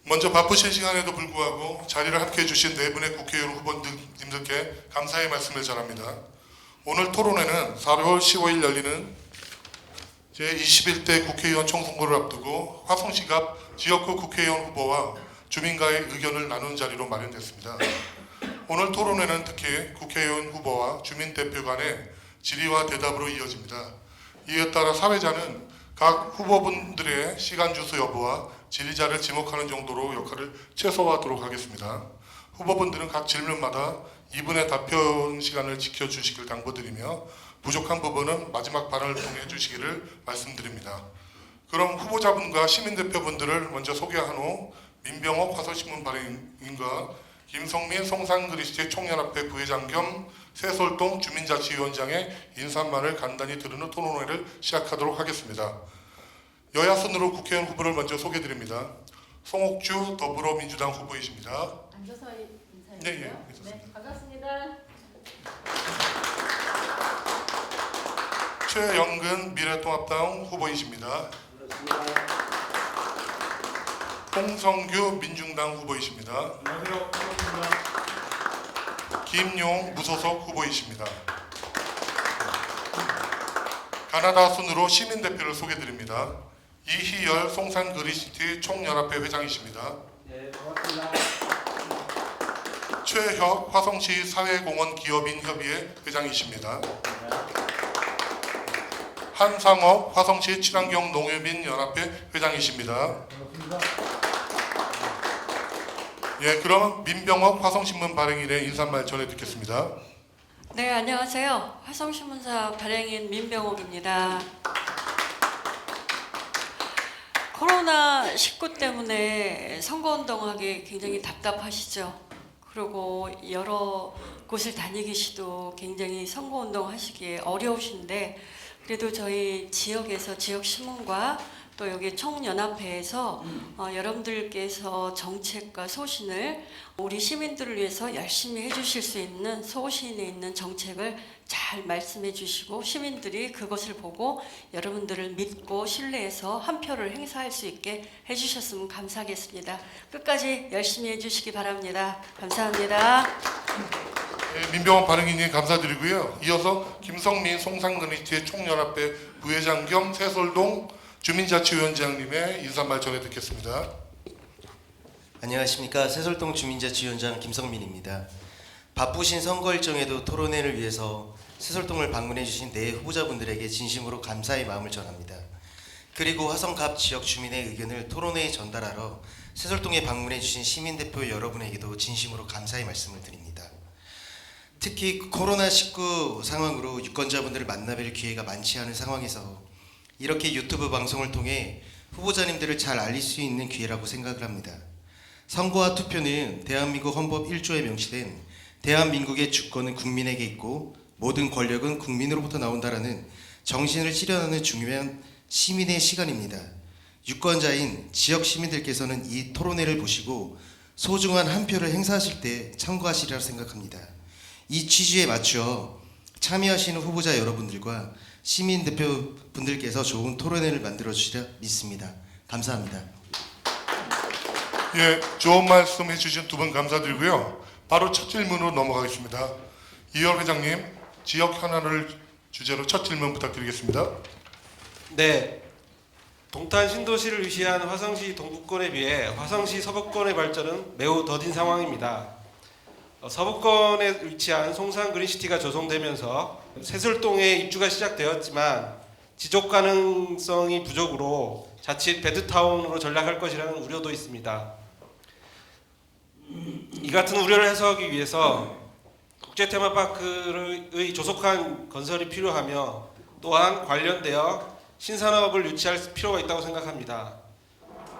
먼저 바쁘신 시간에도 불구하고 자리를 함께 해주신 네 분의 국회의원 후보님들께 감사의 말씀을 전합니다. 오늘 토론회는 4월 15일 열리는 제21대 국회의원 총선거를 앞두고 화성시갑 지역구 국회의원 후보와 주민과의 의견을 나눈 자리로 마련됐습니다. 오늘 토론회는 특히 국회의원 후보와 주민 대표 간의 질의와 대답으로 이어집니다. 이에 따라 사회자는 각 후보분들의 시간 주수 여부와 질의자를 지목하는 정도로 역할을 최소화하도록 하겠습니다. 후보분들은 각 질문마다 2분의 답변 시간을 지켜주시길 당부드리며 부족한 부분은 마지막 발언을 통해 해주시기를 말씀드립니다. 그럼 후보자분과 시민대표분들을 먼저 소개한 후 민병옥 화성신문 발행인과 김성민 송산그리스도의 총연합회 부회장 겸 세솔동 주민자치위원장의 인사말을 간단히 들은 후 토론회를 시작하도록 하겠습니다. 여야 순으로 국회의원 후보를 먼저 소개드립니다. 송옥주 더불어민주당 후보이십니다. 앉아서 인사해주세요. 네, 반갑습니다. 최영근 미래통합당 후보이십니다. 홍성규 민중당 후보이십니다. 안녕하세요. 반갑습니다. 김용 무소속 후보이십니다. 가나다 순으로 시민대표를 소개드립니다. 이희열 송산그리시티 총연합회 회장이십니다. 네, 반갑습니다. 최혁 화성시 사회공헌 기업인 협의회 회장이십니다. 한상업 화성시 친환경 농협인 연합회 회장이십니다. 반갑습니다. 예, 그럼 민병옥 화성신문 발행인의 인사말 전해 듣겠습니다. 네, 안녕하세요. 화성신문사 발행인 민병옥입니다. 코로나19 때문에 선거운동하기 굉장히 답답하시죠? 그리고 여러 곳을 다니기시도 굉장히 선거운동 하시기에 어려우신데 그래도 저희 지역에서 지역신문과 또 여기 총연합회에서 여러분들께서 정책과 소신을 우리 시민들을 위해서 열심히 해주실 수 있는 소신에 있는 정책을 잘 말씀해 주시고 시민들이 그것을 보고 여러분들을 믿고 신뢰해서 한 표를 행사할 수 있게 해주셨으면 감사하겠습니다. 끝까지 열심히 해주시기 바랍니다. 감사합니다. 예, 민병옥 발행인님 감사드리고요. 이어서 김성민 송산그리시티의 총연합회 부회장 겸 세솔동 주민자치위원장님의 인사말 전해 듣겠습니다. 안녕하십니까. 세솔동 주민자치위원장 김성민입니다. 바쁘신 선거 일정에도 토론회를 위해서 세솔동을 방문해 주신 네 후보자분들에게 진심으로 감사의 마음을 전합니다. 그리고 화성갑 지역 주민의 의견을 토론회에 전달하러 세솔동에 방문해 주신 시민대표 여러분에게도 진심으로 감사의 말씀을 드립니다. 특히 코로나19 상황으로 유권자분들을 만나뵐 기회가 많지 않은 상황에서 이렇게 유튜브 방송을 통해 후보자님들을 잘 알릴 수 있는 기회라고 생각을 합니다. 선거와 투표는 대한민국 헌법 1조에 명시된 대한민국의 주권은 국민에게 있고 모든 권력은 국민으로부터 나온다라는 정신을 실현하는 중요한 시민의 시간입니다. 유권자인 지역 시민들께서는 이 토론회를 보시고 소중한 한 표를 행사하실 때 참고하시리라 생각합니다. 이 취지에 맞추어 참여하시는 후보자 여러분들과 시민 대표분들께서 좋은 토론회를 만들어 주시리라 믿습니다. 감사합니다. 예, 좋은 말씀 해주신 두 분 감사드리고요. 바로 첫 질문으로 넘어가겠습니다. 이열 회장님, 지역 현안을 주제로 첫 질문 부탁드리겠습니다. 네, 동탄 신도시를 위시한 화성시 동부권에 비해 화성시 서부권의 발전은 매우 더딘 상황입니다. 서부권에 위치한 송산그린시티가 조성되면서 세솔동에 입주가 시작되었지만 지속 가능성이 부족으로 자칫 배드타운으로 전락할 것이라는 우려도 있습니다. 이 같은 우려를 해소하기 위해서 국제 테마파크의 조속한 건설이 필요하며 또한 관련되어 신산업을 유치할 필요가 있다고 생각합니다.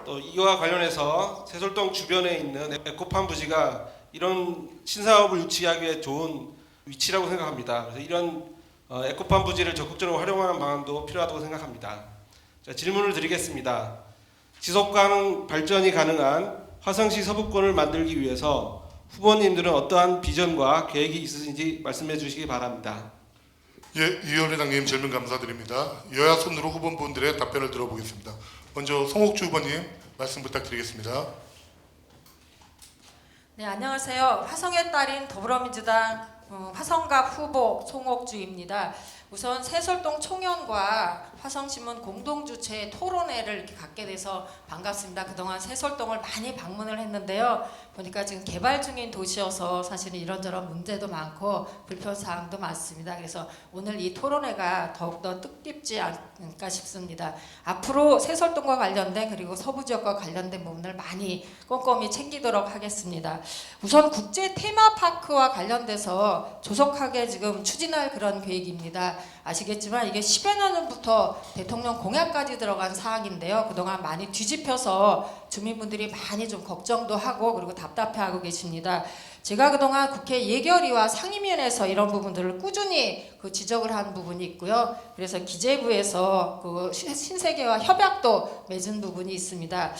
또 이와 관련해서 세솔동 주변에 있는 에코팜 부지가 이런 신사업을 유치하기에 좋은 위치라고 생각합니다. 그래서 이런 에코팜 부지를 적극적으로 활용하는 방안도 필요하다고 생각합니다. 자, 질문을 드리겠습니다. 지속가능 발전이 가능한 화성시 서부권을 만들기 위해서 후보님들은 어떠한 비전과 계획이 있으신지 말씀해 주시기 바랍니다. 예, 이열 회장님 질문 감사드립니다. 여야 순으로 후보분들의 답변을 들어보겠습니다. 먼저 송옥주 후보님 말씀 부탁드리겠습니다. 네, 안녕하세요. 화성의 딸인 더불어민주당 화성갑 후보 송옥주입니다. 우선 세솔동 총연과 화성신문 공동주최 토론회를 이렇게 갖게 돼서 반갑습니다. 그동안 세솔동을 많이 방문을 했는데요. 보니까 지금 개발 중인 도시여서 사실은 이런저런 문제도 많고 불편사항도 많습니다. 그래서 오늘 이 토론회가 더욱더 뜻깊지 않을까 싶습니다. 앞으로 세솔동과 관련된 그리고 서부 지역과 관련된 부분을 많이 꼼꼼히 챙기도록 하겠습니다. 우선 국제 테마파크와 관련돼서 조속하게 지금 추진할 그런 계획입니다. 아시겠지만 이게 10여 년 전부터 대통령 공약까지 들어간 사항인데요. 그동안 많이 뒤집혀서 주민분들이 많이 좀 걱정도 하고 그리고 답답해하고 계십니다. 제가 그동안 국회 예결위와 상임위원회에서 이런 부분들을 꾸준히 지적을 한 부분이 있고요. 그래서 기재부에서 신세계와 협약도 맺은 부분이 있습니다.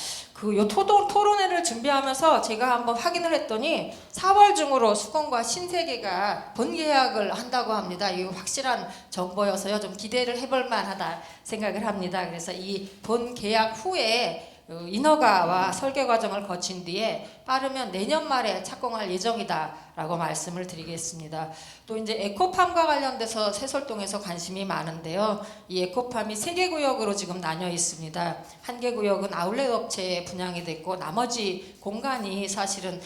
요 토론회를 준비하면서 제가 한번 확인을 했더니 4월 중으로 수건과 신세계가 본계약을 한다고 합니다. 이거 확실한 정보여서요. 좀 기대를 해볼 만하다 생각을 합니다. 그래서 이 본계약 후에 인허가와 설계 과정을 거친 뒤에 빠르면 내년 말에 착공할 예정이다라고 말씀을 드리겠습니다. 또 이제 에코팜과 관련돼서 세솔동에서 관심이 많은데요. 이 에코팜이 3개 구역으로 지금 나뉘어 있습니다. 한 개 구역은 아울렛 업체에 분양이 됐고 나머지 공간이 사실은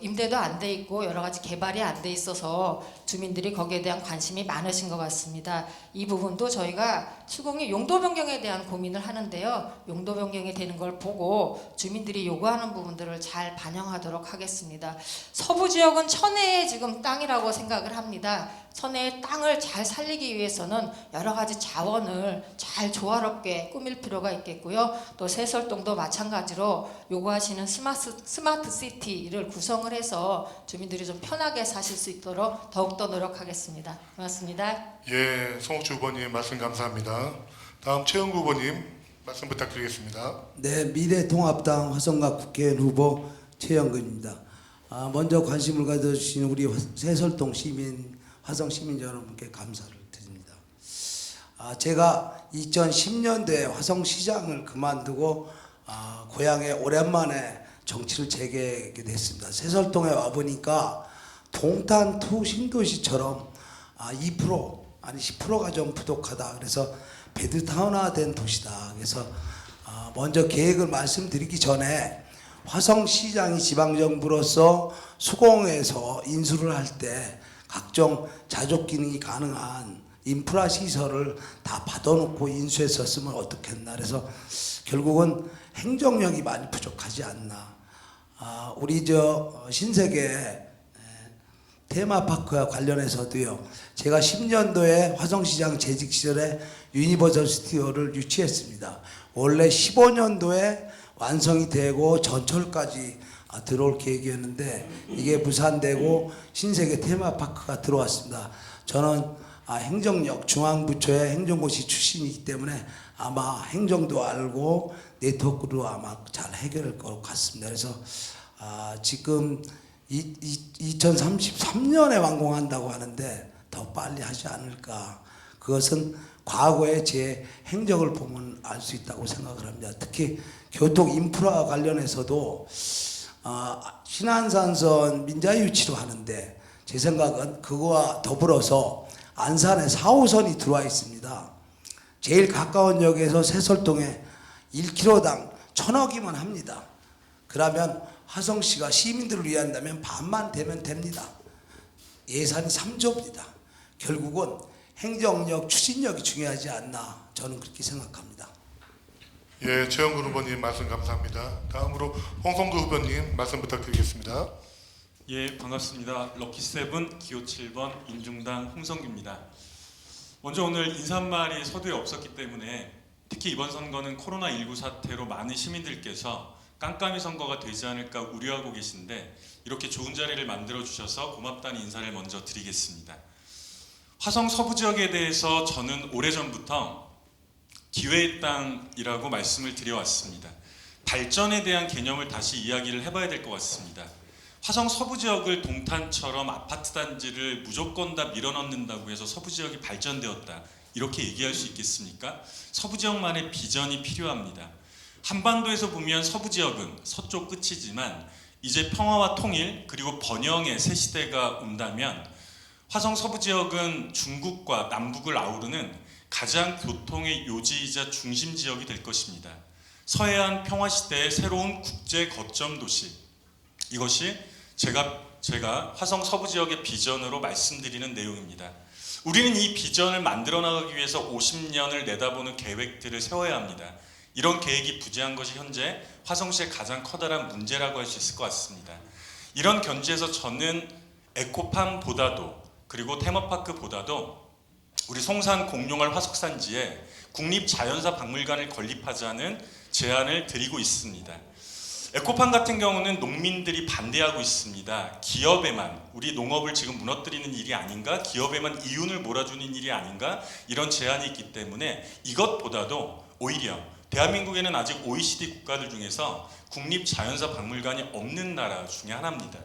임대도 안 돼 있고 여러 가지 개발이 안 돼 있어서 주민들이 거기에 대한 관심이 많으신 것 같습니다. 이 부분도 저희가 추궁이 용도 변경에 대한 고민을 하는데요. 용도 변경이 되는 걸 보고 주민들이 요구하는 부분들을 잘 반영하도록 하겠습니다. 서부 지역은 천혜의 지금 땅이라고 생각을 합니다. 천혜의 땅을 잘 살리기 위해서는 여러 가지 자원을 잘 조화롭게 꾸밀 필요가 있겠고요. 또 세솔동도 마찬가지로 요구하시는 스마트 시티를 구성을 해서 주민들이 좀 편하게 사실 수 있도록 더욱더 노력하겠습니다. 고맙습니다. 예, 송옥주 후보님 말씀 감사합니다. 다음 최영구 후보님 말씀 부탁드리겠습니다. 네, 미래통합당 화성갑 국회의원 후보 최영근입니다. 먼저 관심을 가져주신 우리 세솔동 시민, 화성 시민 여러분께 감사를 드립니다. 제가 2010년도에 화성시장을 그만두고 고향에 오랜만에 정치를 재개하게 됐습니다. 세솔동에 와보니까 동탄2 신도시처럼 2% 아니 10%가 좀 부족하다. 그래서 베드타운화된 도시다. 그래서 먼저 계획을 말씀드리기 전에 화성시장이 지방정부로서 수공에서 인수를 할 때 각종 자족 기능이 가능한 인프라 시설을 다 받아놓고 인수했었으면 어떻겠나. 그래서 결국은 행정력이 많이 부족하지 않나. 우리 신세계 테마파크와 관련해서도요. 제가 10년도에 화성시장 재직 시절에 유니버설 스튜디오를 유치했습니다. 원래 15년도에 완성이 되고 전철까지 들어올 계획이었는데 이게 무산되고 신세계 테마파크가 들어왔습니다. 저는 행정력 중앙부처의 행정고시 출신이기 때문에 아마 행정도 알고 네트워크로 아마 잘 해결할 것 같습니다. 그래서 지금 2033년에 완공한다고 하는데 더 빨리 하지 않을까. 그것은 과거의 제 행적을 보면 알 수 있다고 생각을 합니다. 특히 교통 인프라 관련해서도 신안산선 민자 유치로 하는데 제 생각은 그거와 더불어서 안산에 4호선이 들어와 있습니다. 제일 가까운 역에서 세솔동에 1km당 1,000억이면 합니다. 그러면 화성시가 시민들을 위한다면 반만 되면 됩니다. 예산이 3조입니다. 결국은 행정력, 추진력이 중요하지 않나 저는 그렇게 생각합니다. 예, 최영근 후보님 말씀 감사합니다. 다음으로 홍성두 후보님 말씀 부탁드리겠습니다. 예, 반갑습니다. 럭키세븐 기호 7번 인중당 홍성규입니다. 먼저 오늘 인사말이 서두에 없었기 때문에 특히 이번 선거는 코로나19 사태로 많은 시민들께서 깜깜이 선거가 되지 않을까 우려하고 계신데 이렇게 좋은 자리를 만들어 주셔서 고맙다는 인사를 먼저 드리겠습니다. 화성 서부 지역에 대해서 저는 오래전부터 기회의 땅이라고 말씀을 드려왔습니다. 발전에 대한 개념을 다시 이야기를 해봐야 될 것 같습니다. 화성 서부 지역을 동탄처럼 아파트 단지를 무조건 다 밀어넣는다고 해서 서부 지역이 발전되었다 이렇게 얘기할 수 있겠습니까? 서부 지역만의 비전이 필요합니다. 한반도에서 보면 서부 지역은 서쪽 끝이지만 이제 평화와 통일 그리고 번영의 새 시대가 온다면 화성 서부 지역은 중국과 남북을 아우르는 가장 교통의 요지이자 중심 지역이 될 것입니다. 서해안 평화 시대의 새로운 국제 거점 도시. 이것이 제가 화성 서부 지역의 비전으로 말씀드리는 내용입니다. 우리는 이 비전을 만들어 나가기 위해서 50년을 내다보는 계획들을 세워야 합니다. 이런 계획이 부재한 것이 현재 화성시의 가장 커다란 문제라고 할 수 있을 것 같습니다. 이런 견지에서 저는 에코팜보다도 그리고 테마파크보다도 우리 송산 공룡알 화석산지에 국립자연사 박물관을 건립하자는 제안을 드리고 있습니다. 에코팜 같은 경우는 농민들이 반대하고 있습니다. 기업에만, 우리 농업을 지금 무너뜨리는 일이 아닌가, 기업에만 이윤을 몰아주는 일이 아닌가, 이런 제안이 있기 때문에 이것보다도 오히려 대한민국에는 아직 OECD 국가들 중에서 국립자연사 박물관이 없는 나라 중에 하나입니다.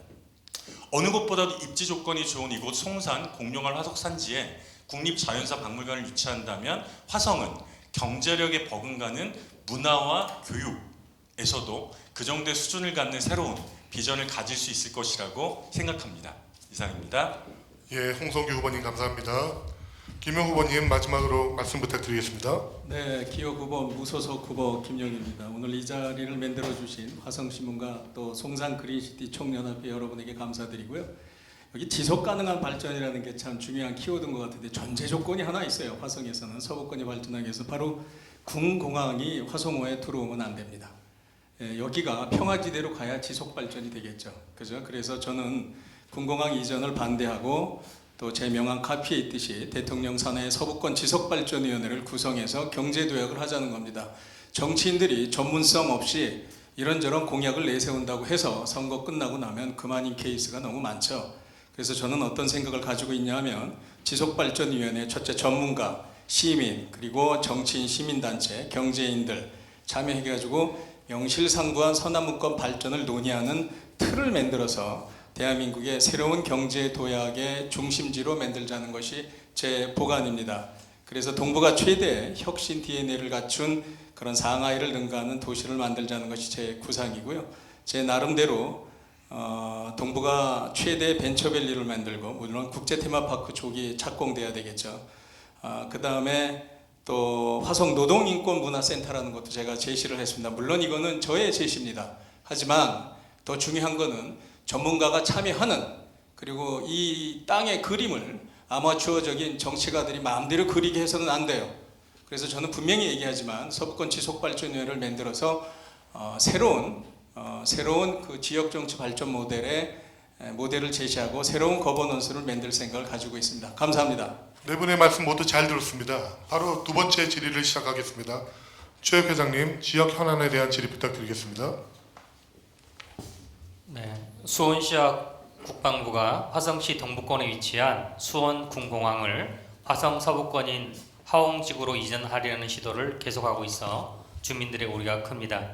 어느 곳보다도 입지 조건이 좋은 이곳 송산 공룡알 화석산지에 국립자연사 박물관을 유치한다면 화성은 경제력에 버금가는 문화와 교육에서도 그 정도의 수준을 갖는 새로운 비전을 가질 수 있을 것이라고 생각합니다. 이상입니다. 예, 홍성규 후보님 감사합니다. 김용 후보님 마지막으로 말씀 부탁드리겠습니다. 네, 기호 9번 무소속 후보 김용입니다. 오늘 이 자리를 만들어 주신 화성신문과 또 송산 그린시티 총연합회 여러분에게 감사드리고요. 여기 지속 가능한 발전이라는 게 참 중요한 키워드인 것 같은데 전제 조건이 하나 있어요. 화성에서는 서부권이 발전하기 위해서 바로 군공항이 화성호에 들어오면 안 됩니다. 여기가 평화지대로 가야 지속 발전이 되겠죠. 그죠? 그래서 저는 군공항 이전을 반대하고 또 제 명함 카피에 있듯이 대통령 산하의 서부권 지속발전위원회를 구성해서 경제도약을 하자는 겁니다. 정치인들이 전문성 없이 이런저런 공약을 내세운다고 해서 선거 끝나고 나면 그만인 케이스가 너무 많죠. 그래서 저는 어떤 생각을 가지고 있냐면 지속발전위원회 첫째 전문가, 시민, 그리고 정치인, 시민단체, 경제인들 참여해가지고 명실상부한 서남북권 발전을 논의하는 틀을 만들어서 대한민국의 새로운 경제 도약의 중심지로 만들자는 것이 제 보관입니다. 그래서 동북아 최대 혁신 DNA를 갖춘 그런 상하이를 능가하는 도시를 만들자는 것이 제 구상이고요. 제 나름대로 동북아 최대 벤처밸리를 만들고 물론 국제 테마파크 조기 착공돼야 되겠죠. 그 다음에 또 화성 노동인권문화센터라는 것도 제가 제시를 했습니다. 물론 이거는 저의 제시입니다. 하지만 더 중요한 거는 전문가가 참여하는 그리고 이 땅의 그림을 아마추어적인 정치가들이 마음대로 그리게 해서는 안 돼요. 그래서 저는 분명히 얘기하지만 서부권 지속발전위원회를 만들어서 새로운 그 지역 정치 발전 모델을 제시하고 새로운 거버넌스를 만들 생각을 가지고 있습니다. 감사합니다. 네 분의 말씀 모두 잘 들었습니다. 바로 두 번째 질의를 시작하겠습니다. 최혁 회장님, 지역 현안에 대한 질의 부탁드리겠습니다. 네, 수원시와 국방부가 화성시 동북권에 위치한 수원 군공항을 화성 서부권인 하홍지구로 이전하려는 시도를 계속하고 있어 주민들의 우려가 큽니다.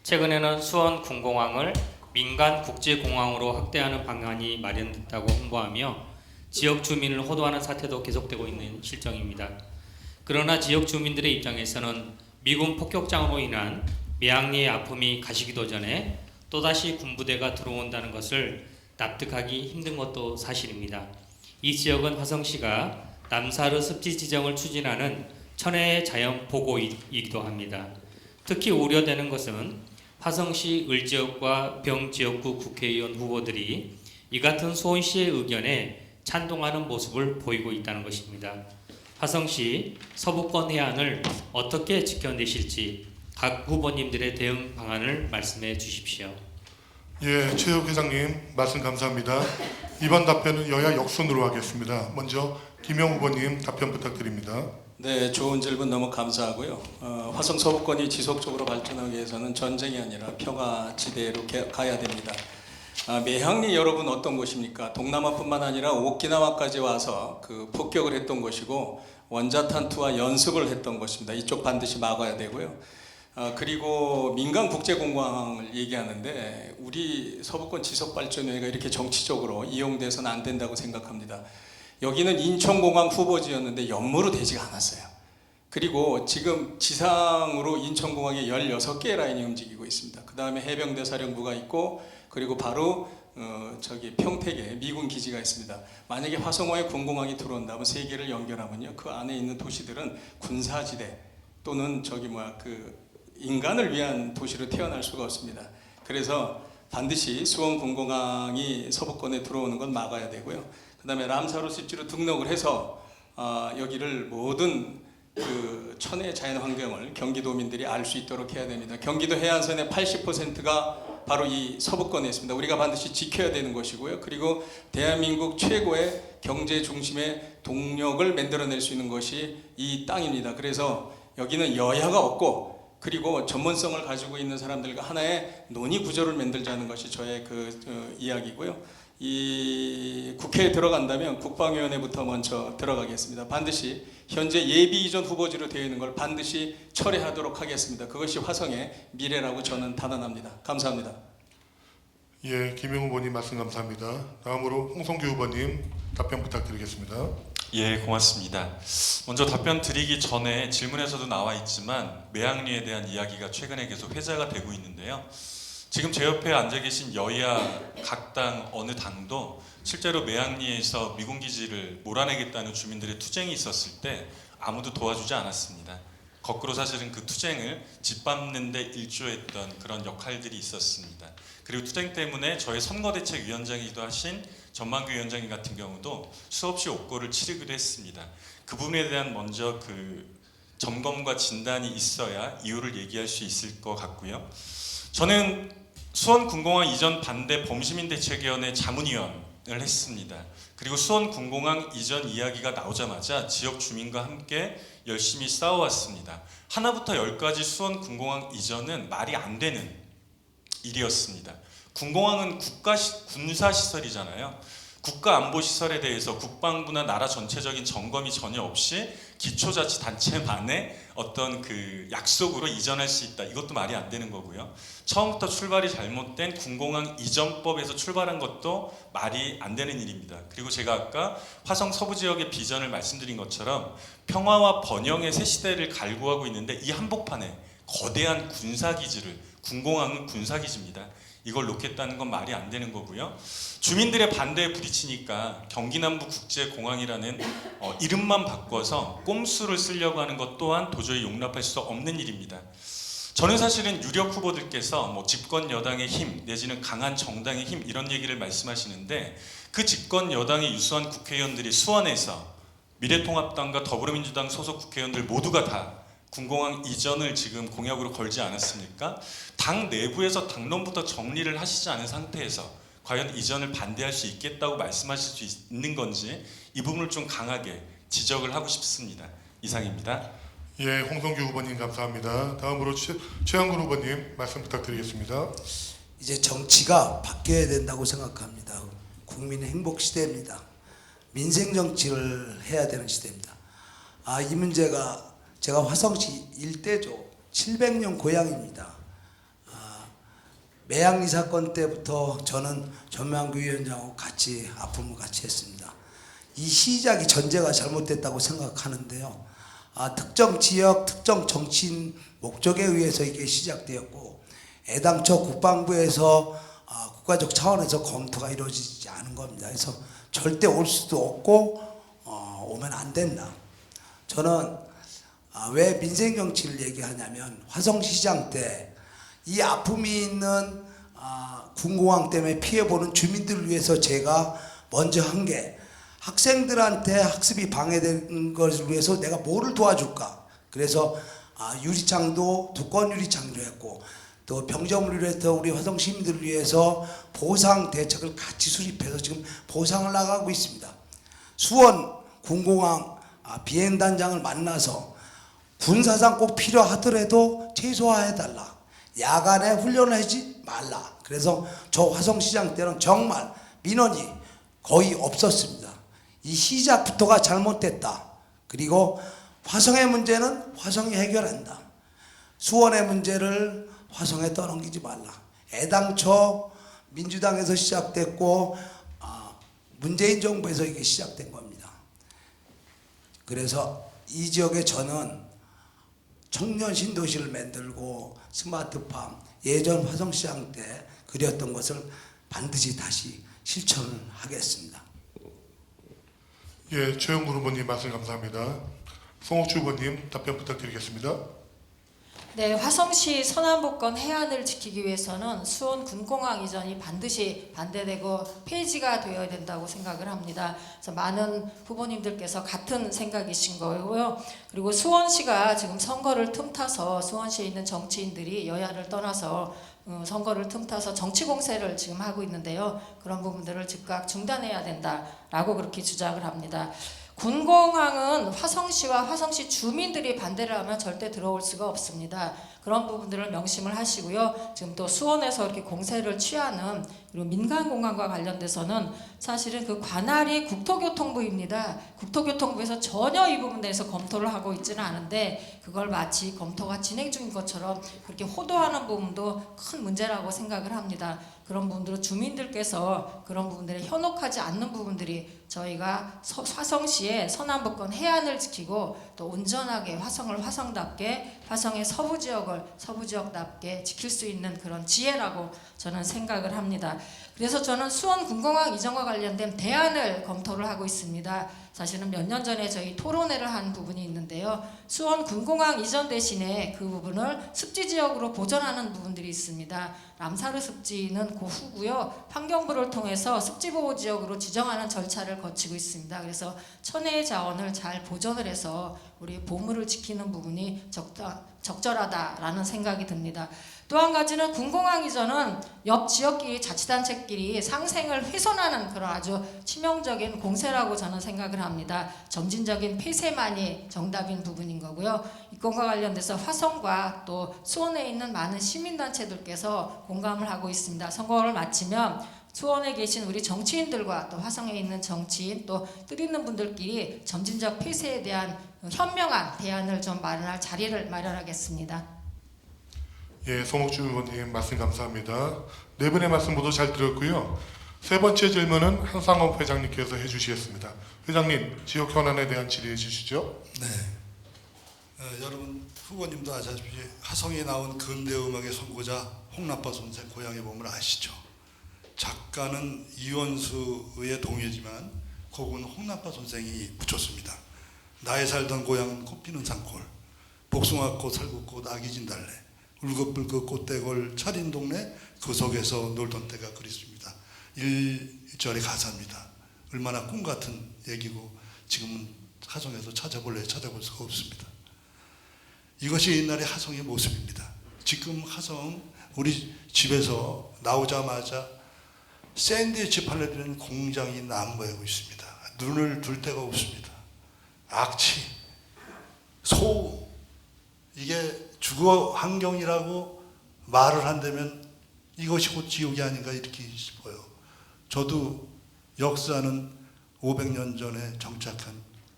최근에는 수원 군공항을 민간 국제공항으로 확대하는 방안이 마련됐다고 홍보하며 지역 주민을 호도하는 사태도 계속되고 있는 실정입니다. 그러나 지역 주민들의 입장에서는 미군 폭격장으로 인한 매학리의 아픔이 가시기도 전에 또다시 군부대가 들어온다는 것을 납득하기 힘든 것도 사실입니다. 이 지역은 화성시가 남사르 습지 지정을 추진하는 천혜의 자연 보고이기도 합니다. 특히 우려되는 것은 화성시 을지역과 병지역구 국회의원 후보들이 이 같은 수원시의 의견에 찬동하는 모습을 보이고 있다는 것입니다. 화성시 서부권 해안을 어떻게 지켜내실지 각 후보님들의 대응 방안을 말씀해 주십시오. 예, 최혁 회장님 말씀 감사합니다. 이번 답변은 여야 역순으로 하겠습니다. 먼저 김용 후보님 답변 부탁드립니다. 네, 좋은 질문 너무 감사하고요. 화성 서부권이 지속적으로 발전하기 위해서는 전쟁이 아니라 평화지대로 가야 됩니다. 매향리 여러분 어떤 곳입니까? 동남아뿐만 아니라 오키나와까지 와서 그 폭격을 했던 곳이고 원자탄 투하 연습을 했던 곳입니다. 이쪽 반드시 막아야 되고요. 그리고 민간 국제공항을 얘기하는데 우리 서부권 지속발전위원회가 이렇게 정치적으로 이용돼서는 안 된다고 생각합니다. 여기는 인천공항 후보지였는데 연무로 되지가 않았어요. 그리고 지금 지상으로 인천공항에 16개의 라인이 움직이고 있습니다. 그 다음에 해병대 사령부가 있고 그리고 바로 저기 평택에 미군 기지가 있습니다. 만약에 화성호에 군공항이 들어온다면 세 개를 연결하면요, 그 안에 있는 도시들은 군사지대 또는 그 인간을 위한 도시로 태어날 수가 없습니다. 그래서 반드시 수원 군공항이 서부권에 들어오는 건 막아야 되고요. 그 다음에 람사로 습지로 등록을 해서 여기를 모든 그 천혜의 자연 환경을 경기도민들이 알 수 있도록 해야 됩니다. 경기도 해안선의 80%가 바로 이 서부권에 있습니다. 우리가 반드시 지켜야 되는 것이고요. 그리고 대한민국 최고의 경제 중심의 동력을 만들어낼 수 있는 것이 이 땅입니다. 그래서 여기는 여야가 없고 그리고 전문성을 가지고 있는 사람들과 하나의 논의 구조를 만들자는 것이 저의 이야기고요. 이 국회에 들어간다면 국방위원회부터 먼저 들어가겠습니다. 반드시 현재 예비 이전 후보지로 되어 있는 걸 반드시 철회하도록 하겠습니다. 그것이 화성의 미래라고 저는 단언합니다. 감사합니다. 예, 김영 후보님 말씀 감사합니다. 다음으로 홍성규 후보님 답변 부탁드리겠습니다. 예, 고맙습니다. 먼저 답변 드리기 전에 질문에서도 나와 있지만 매항리에 대한 이야기가 최근에 계속 회자가 되고 있는데요. 지금 제 옆에 앉아 계신 여야 각 당 어느 당도 실제로 매항리에서 미군 기지를 몰아내겠다는 주민들의 투쟁이 있었을 때 아무도 도와주지 않았습니다. 거꾸로 사실은 그 투쟁을 짓밟는 데 일조했던 그런 역할들이 있었습니다. 그리고 투쟁 때문에 저희 선거대책위원장이기도 하신 전만규 위원장님 같은 경우도 수없이 옥고를 치르기도 했습니다. 그 부분에 대한 먼저 그 점검과 진단이 있어야 이유를 얘기할 수 있을 것 같고요. 저는 수원군공항 이전 반대 범시민대책위원회 자문위원을 했습니다. 그리고 수원군공항 이전 이야기가 나오자마자 지역 주민과 함께 열심히 싸워왔습니다. 하나부터 열까지 수원군공항 이전은 말이 안 되는 일이었습니다. 군공항은 군사시설이잖아요. 국가안보시설에 대해서 국방부나 나라 전체적인 점검이 전혀 없이 기초자치단체만의 어떤 그 약속으로 이전할 수 있다. 이것도 말이 안 되는 거고요. 처음부터 출발이 잘못된 군공항 이전법에서 출발한 것도 말이 안 되는 일입니다. 그리고 제가 아까 화성 서부 지역의 비전을 말씀드린 것처럼 평화와 번영의 새 시대를 갈구하고 있는데 이 한복판에 거대한 군사기지를, 군공항은 군사기지입니다. 이걸 놓겠다는 건 말이 안 되는 거고요. 주민들의 반대에 부딪히니까 경기남부국제공항이라는 이름만 바꿔서 꼼수를 쓰려고 하는 것 또한 도저히 용납할 수 없는 일입니다. 저는 사실은 유력 후보들께서 뭐 집권 여당의 힘 내지는 강한 정당의 힘 이런 얘기를 말씀하시는데 그 집권 여당의 유수한 국회의원들이 수원에서 미래통합당과 더불어민주당 소속 국회의원들 모두가 다 군공항 이전을 지금 공약으로 걸지 않았습니까? 당 내부에서 당론부터 정리를 하시지 않은 상태에서 과연 이전을 반대할 수 있겠다고 말씀하실 수 있는 건지 이 부분을 좀 강하게 지적을 하고 싶습니다. 이상입니다. 예, 홍성규 후보님 감사합니다. 다음으로 최영근 후보님 말씀 부탁드리겠습니다. 이제 정치가 바뀌어야 된다고 생각합니다. 국민의 행복 시대입니다. 민생 정치를 해야 되는 시대입니다. 이 문제가 제가 화성시 일대죠. 700년 고향입니다. 매항리 사건 때부터 저는 전만규 위원장하고 같이 아픔을 같이 했습니다. 이 시작이 전제가 잘못됐다고 생각하는데요. 특정 지역, 특정 정치인 목적에 의해서 이게 시작되었고 애당초 국방부에서 국가적 차원에서 검토가 이루어지지 않은 겁니다. 그래서 절대 올 수도 없고 오면 안 된다. 저는 왜 민생 정치를 얘기하냐면 화성시장 때 이 아픔이 있는 군공항 때문에 피해보는 주민들을 위해서 제가 먼저 한 게 학생들한테 학습이 방해되는 것을 위해서 내가 뭐를 도와줄까. 그래서 유리창도 두꺼운 유리창도 했고 또 병점을 위해서 우리 화성 시민들을 위해서 보상 대책을 같이 수립해서 지금 보상을 나가고 있습니다. 수원 군공항 비행단장을 만나서 군사상 꼭 필요하더라도 최소화해달라. 야간에 훈련을 하지 말라. 그래서 저 화성시장 때는 정말 민원이 거의 없었습니다. 이 시작부터가 잘못됐다. 그리고 화성의 문제는 화성이 해결한다. 수원의 문제를 화성에 떠넘기지 말라. 애당초 민주당에서 시작됐고 문재인 정부에서 이게 시작된 겁니다. 그래서 이 지역에 저는 청년 신도시를 만들고 스마트팜, 예전 화성시장 때 그렸던 것을 반드시 다시 실천을 하겠습니다. 예, 최영구 후보님 말씀 감사합니다. 송옥주 후보님 답변 부탁드리겠습니다. 네, 화성시 서남북권 해안을 지키기 위해서는 수원 군공항 이전이 반드시 반대되고 폐지가 되어야 된다고 생각을 합니다. 그래서 많은 후보님들께서 같은 생각이신 거고요. 그리고 수원시가 지금 선거를 틈타서 수원시에 있는 정치인들이 여야를 떠나서 선거를 틈타서 정치 공세를 지금 하고 있는데요. 그런 부분들을 즉각 중단해야 된다라고 그렇게 주장을 합니다. 군공항은 화성시와 화성시 주민들이 반대를 하면 절대 들어올 수가 없습니다. 그런 부분들을 명심을 하시고요. 지금 또 수원에서 이렇게 공세를 취하는 그리고 민간공항과 관련돼서는 사실은 그 관할이 국토교통부입니다. 국토교통부에서 전혀 이 부분에 대해서 검토를 하고 있지는 않은데 그걸 마치 검토가 진행 중인 것처럼 그렇게 호도하는 부분도 큰 문제라고 생각을 합니다. 그런 부분들은 주민들께서 그런 부분들에 현혹하지 않는 부분들이 저희가 화성시의 서남북권 해안을 지키고 또 온전하게 화성을 화성답게 화성의 서부 지역을 서부 지역답게 지킬 수 있는 그런 지혜라고 저는 생각을 합니다. 그래서 저는 수원 군공항 이전과 관련된 대안을 검토를 하고 있습니다. 사실은 몇 년 전에 저희 토론회를 한 부분이 있는데요. 수원 군공항 이전 대신에 그 부분을 습지 지역으로 보전하는 부분들이 있습니다. 람사르 습지는 그 후고요. 환경부를 통해서 습지 보호 지역으로 지정하는 절차를 거치고 있습니다. 그래서 천혜의 자원을 잘 보존을 해서 우리 보물을 지키는 부분이 적절하다라는 생각이 듭니다. 또 한 가지는 군공항 이전은 옆 지역끼리 자치단체끼리 상생을 훼손하는 그런 아주 치명적인 공세라고 저는 생각을 합니다. 점진적인 폐쇄만이 정답인 부분인 거고요. 이 건과 관련돼서 화성과 또 수원에 있는 많은 시민단체들께서 공감을 하고 있습니다. 선거를 마치면 수원에 계신 우리 정치인들과 또 화성에 있는 정치인 또 뜻있는 분들끼리 점진적 폐쇄에 대한 현명한 대안을 좀 마련할 자리를 마련하겠습니다. 예, 송옥주 의원님 말씀 감사합니다. 네 분의 말씀 모두 잘 들었고요. 세 번째 질문은 한상업 회장님께서 해주시겠습니다. 회장님, 지역 현안에 대한 질의해 주시죠. 네. 여러분 후보님도 아시다시피 화성에 나온 근대음악의 선구자 홍nappa 선생 고향의 몸을 아시죠? 작가는 이원수의 동요지만 곡은 홍nappa 선생이 붙였습니다. 나의 살던 고향은 꽃피는 산골, 복숭아꽃, 살구꽃, 아기 진달래, 울긋불긋 꽃대골 차린 동네 그 속에서 놀던 때가 그립습니다. 1절의 가사입니다. 얼마나 꿈같은 얘기고 지금은 화성에서 찾아볼 수가 없습니다. 이것이 옛날의 화성의 모습입니다. 지금 화성 우리 집에서 나오자마자 샌드위치 팔려드리는 공장이 난무하고 있습니다. 눈을 둘 데가 없습니다. 악취, 소음, 이게 주거 환경이라고 말을 한다면 이것이 곧 지옥이 아닌가 이렇게 싶어요. 저도 역사는 500년 전에 정착한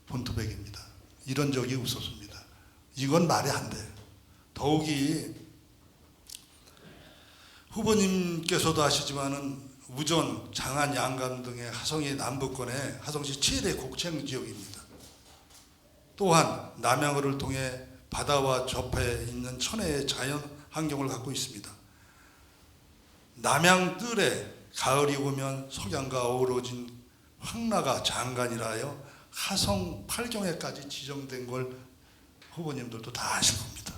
본토백입니다. 이런 적이 없었습니다. 이건 말이 안 돼요. 더욱이 후보님께서도 아시지만은 우전, 장안, 양감 등의 화성의 남부권에 화성시 최대 곡창 지역입니다. 또한 남양어를 통해 바다와 접해 있는 천혜의 자연 환경을 갖고 있습니다. 남양뜰에 가을이 오면 석양과 어우러진 황나가 장관이라 하여 화성 8경에까지 지정된 걸 후보님들도 다 아실 겁니다.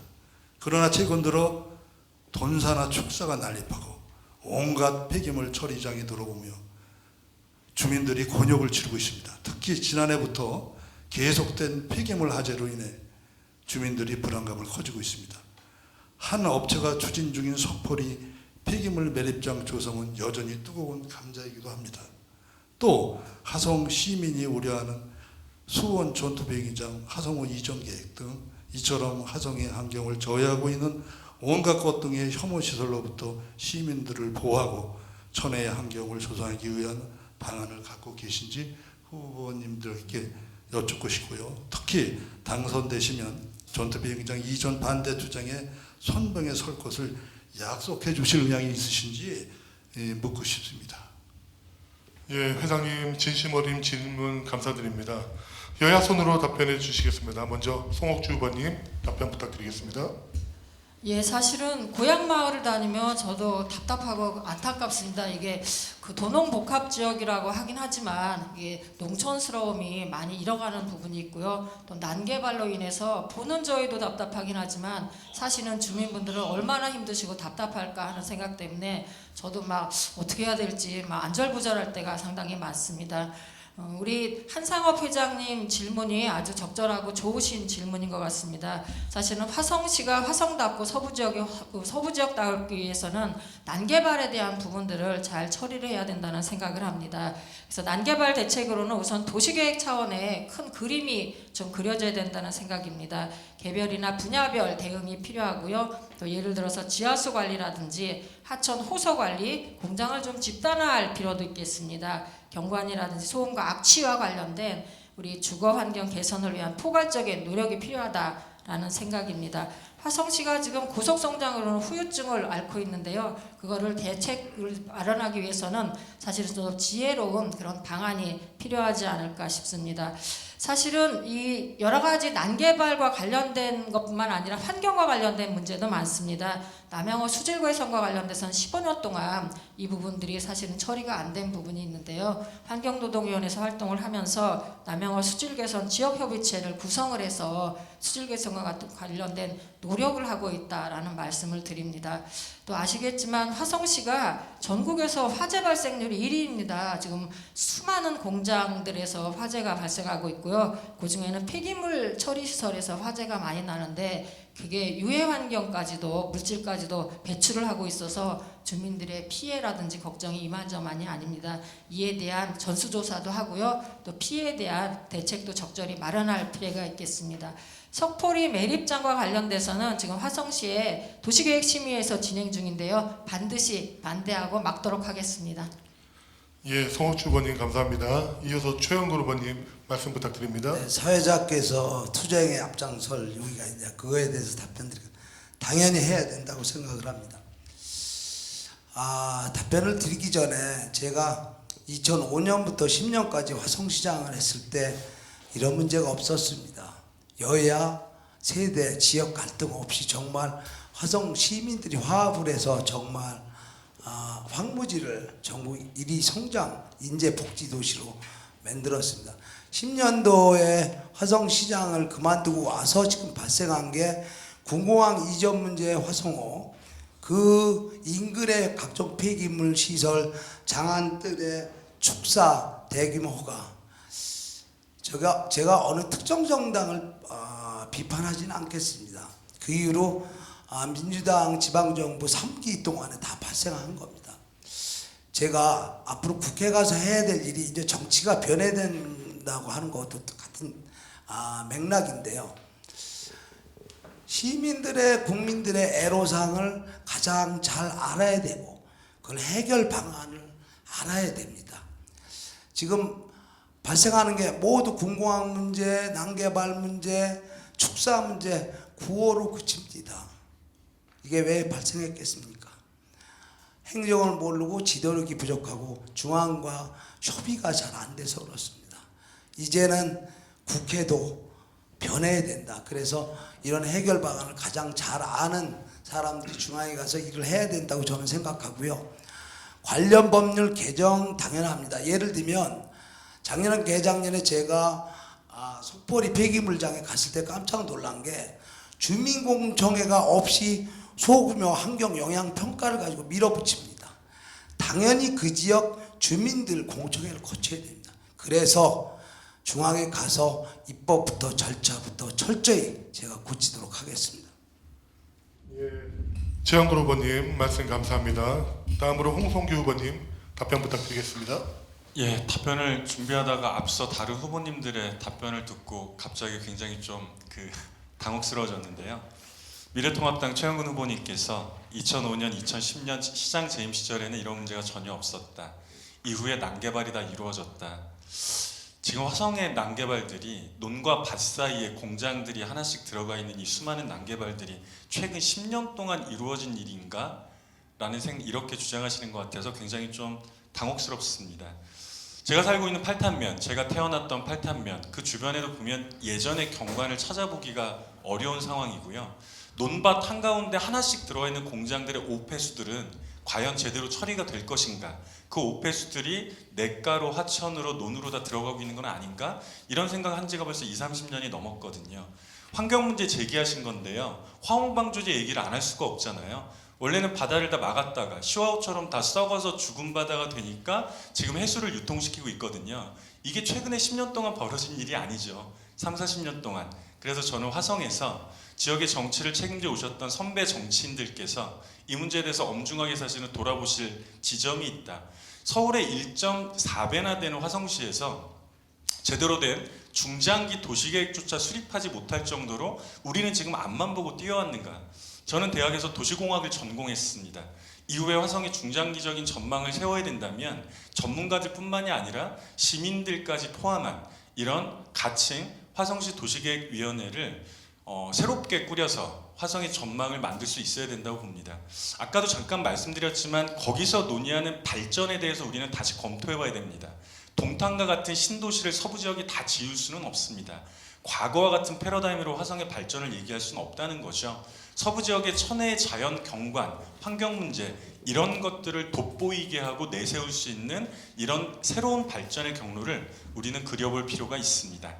그러나 최근 들어 돈사나 축사가 난립하고 온갖 폐기물 처리장이 들어오며 주민들이 곤욕을 치르고 있습니다. 특히 지난해부터 계속된 폐기물 화재로 인해 주민들이 불안감을 커지고 있습니다. 한 업체가 추진 중인 석포리 폐기물 매립장 조성은 여전히 뜨거운 감자이기도 합니다. 또 화성 시민이 우려하는 수원 전투배기장 화성호 이전 계획 등 이처럼 화성의 환경을 저해하고 있는 온갖 것 등의 혐오시설로부터 시민들을 보호하고 천혜의 환경을 조성하기 위한 방안을 갖고 계신지 후보님들께 여쭙고 싶고요. 특히 당선되시면 전투비행장 이전 반대 주장에 선봉에 설 것을 약속해 주실 의향이 있으신지 묻고 싶습니다. 예, 회장님 진심 어린 질문 감사드립니다. 여야 손으로 답변해 주시겠습니다. 먼저 송옥주 후보님 답변 부탁드리겠습니다. 예, 사실은 고향 마을을 다니며 저도 답답하고 안타깝습니다. 이게 그 도농복합 지역이라고 하긴 하지만 이게 농촌스러움이 많이 잃어가는 부분이 있고요. 또 난개발로 인해서 보는 저희도 답답하긴 하지만 사실은 주민분들은 얼마나 힘드시고 답답할까 하는 생각 때문에 저도 막 어떻게 해야 될지 막 안절부절할 때가 상당히 많습니다. 우리 한상업 회장님 질문이 아주 적절하고 좋으신 질문인 것 같습니다. 사실은 화성시가 화성답고 서부지역다우기 위해서는 난개발에 대한 부분들을 잘 처리를 해야 된다는 생각을 합니다. 그래서 난개발 대책으로는 우선 도시계획 차원의 큰 그림이 좀 그려져야 된다는 생각입니다. 개별이나 분야별 대응이 필요하고요. 또 예를 들어서 지하수 관리라든지 하천 호서 관리, 공장을 좀 집단화할 필요도 있겠습니다. 경관이라든지 소음과 악취와 관련된 우리 주거 환경 개선을 위한 포괄적인 노력이 필요하다라는 생각입니다. 화성시가 지금 고속성장으로는 후유증을 앓고 있는데요. 그거를 대책을 마련하기 위해서는 사실은 좀 지혜로운 그런 방안이 필요하지 않을까 싶습니다. 사실은 이 여러 가지 난개발과 관련된 것뿐만 아니라 환경과 관련된 문제도 많습니다. 남양호 수질개선과 관련돼서는 15년 동안 이 부분들이 사실은 처리가 안 된 부분이 있는데요. 환경노동위원회에서 활동을 하면서 남양호 수질개선 지역협의체를 구성을 해서 수질개선과 같은 관련된 노력을 하고 있다라는 말씀을 드립니다. 또 아시겠지만 화성시가 전국에서 화재 발생률이 1위입니다. 지금 수많은 공장들에서 화재가 발생하고 있고요. 그중에는 폐기물 처리시설에서 화재가 많이 나는데 그게 유해 환경까지도 물질까지도 배출을 하고 있어서 주민들의 피해라든지 걱정이 이만저만이 아닙니다. 이에 대한 전수조사도 하고요. 또 피해에 대한 대책도 적절히 마련할 필요가 있겠습니다. 석포리 매립장과 관련돼서는 지금 화성시의 도시계획심의에서 진행 중인데요. 반드시 반대하고 막도록 하겠습니다. 예, 송옥주 후보님 감사합니다. 이어서 최영근 후보님 말씀 부탁드립니다. 네, 사회자께서 투쟁에 앞장설 용의가 있냐 그거에 대해서 답변드리겠습니다. 당연히 해야 된다고 생각을 합니다. 답변을 드리기 전에 제가 2005년부터 10년까지 화성시장을 했을 때 이런 문제가 없었습니다. 여야, 세대, 지역 갈등 없이 정말 화성 시민들이 화합을 해서 정말 황무지를 전국 1위 성장 인재 복지 도시로 만들었습니다. 10년도에 화성시장을 그만두고 와서 지금 발생한 게 군공항 이전 문제 화성호, 그 인근의 각종 폐기물 시설, 장안뜰의 축사 대규모 허가. 제가 어느 특정 정당을 비판하지는 않겠습니다. 그 이후로 민주당 지방정부 3기 동안에 다 발생한 겁니다. 제가 앞으로 국회 가서 해야 될 일이 이제 정치가 변해된다고 하는 것도 같은 맥락인데요. 시민들의 국민들의 애로사항을 가장 잘 알아야 되고 그걸 해결 방안을 알아야 됩니다. 지금 발생하는 게 모두 군공항 문제, 난개발 문제, 축사 문제 9호로 그칩니다. 이게 왜 발생했겠습니까? 행정을 모르고 지도력이 부족하고 중앙과 협의가 잘 안 돼서 그렇습니다. 이제는 국회도 변해야 된다. 그래서 이런 해결 방안을 가장 잘 아는 사람들이 중앙에 가서 일을 해야 된다고 저는 생각하고요. 관련 법률 개정 당연합니다. 예를 들면 작년 개작년에 제가 석포리 폐기물장에 갔을 때 깜짝 놀란 게 주민공청회가 없이 소규모 환경 영향 평가를 가지고 밀어붙입니다. 당연히 그 지역 주민들 공청회를 거쳐야 됩니다. 그래서 중앙에 가서 입법부터 절차부터 철저히 제가 고치도록 하겠습니다. 최영근 후보님 말씀 감사합니다. 다음으로 홍성규 후보님 답변 부탁드리겠습니다. 예, 답변을 준비하다가 앞서 다른 후보님들의 답변을 듣고 갑자기 굉장히 좀 당혹스러워졌는데요. 미래통합당 최영근 후보님께서 2005년, 2010년 시장 재임 시절에는 이런 문제가 전혀 없었다. 이후에 난개발이 다 이루어졌다. 지금 화성의 난개발들이 논과 밭 사이에 공장들이 하나씩 들어가 있는 이 수많은 난개발들이 최근 10년 동안 이루어진 일인가? 라는 이렇게 주장하시는 것 같아서 굉장히 좀 당혹스럽습니다. 제가 살고 있는 팔탄면, 제가 태어났던 팔탄면 그 주변에도 보면 예전의 경관을 찾아보기가 어려운 상황이고요. 논밭 한가운데 하나씩 들어와 있는 공장들의 오폐수들은 과연 제대로 처리가 될 것인가? 그 오폐수들이 냇가로 하천으로 논으로 다 들어가고 있는 건 아닌가? 이런 생각한 지가 벌써 20-30년이 넘었거든요. 환경 문제 제기하신 건데요. 화홍방조제 얘기를 안 할 수가 없잖아요. 원래는 바다를 다 막았다가 시와호처럼 다 썩어서 죽은 바다가 되니까 지금 해수를 유통시키고 있거든요. 이게 최근에 10년 동안 벌어진 일이 아니죠. 30-40년 동안. 그래서 저는 화성에서 지역의 정치를 책임져 오셨던 선배 정치인들께서 이 문제에 대해서 엄중하게 사실은 돌아보실 지점이 있다. 서울의 1.4배나 되는 화성시에서 제대로 된 중장기 도시계획조차 수립하지 못할 정도로 우리는 지금 앞만 보고 뛰어왔는가. 저는 대학에서 도시공학을 전공했습니다. 이후에 화성의 중장기적인 전망을 세워야 된다면 전문가들 뿐만이 아니라 시민들까지 포함한 이런 가칭 화성시 도시계획위원회를 새롭게 꾸려서 화성의 전망을 만들 수 있어야 된다고 봅니다. 아까도 잠깐 말씀드렸지만 거기서 논의하는 발전에 대해서 우리는 다시 검토해봐야 됩니다. 동탄과 같은 신도시를 서부 지역이 다 지을 수는 없습니다. 과거와 같은 패러다임으로 화성의 발전을 얘기할 수는 없다는 거죠. 서부 지역의 천혜의 자연 경관, 환경 문제 이런 것들을 돋보이게 하고 내세울 수 있는 이런 새로운 발전의 경로를 우리는 그려볼 필요가 있습니다.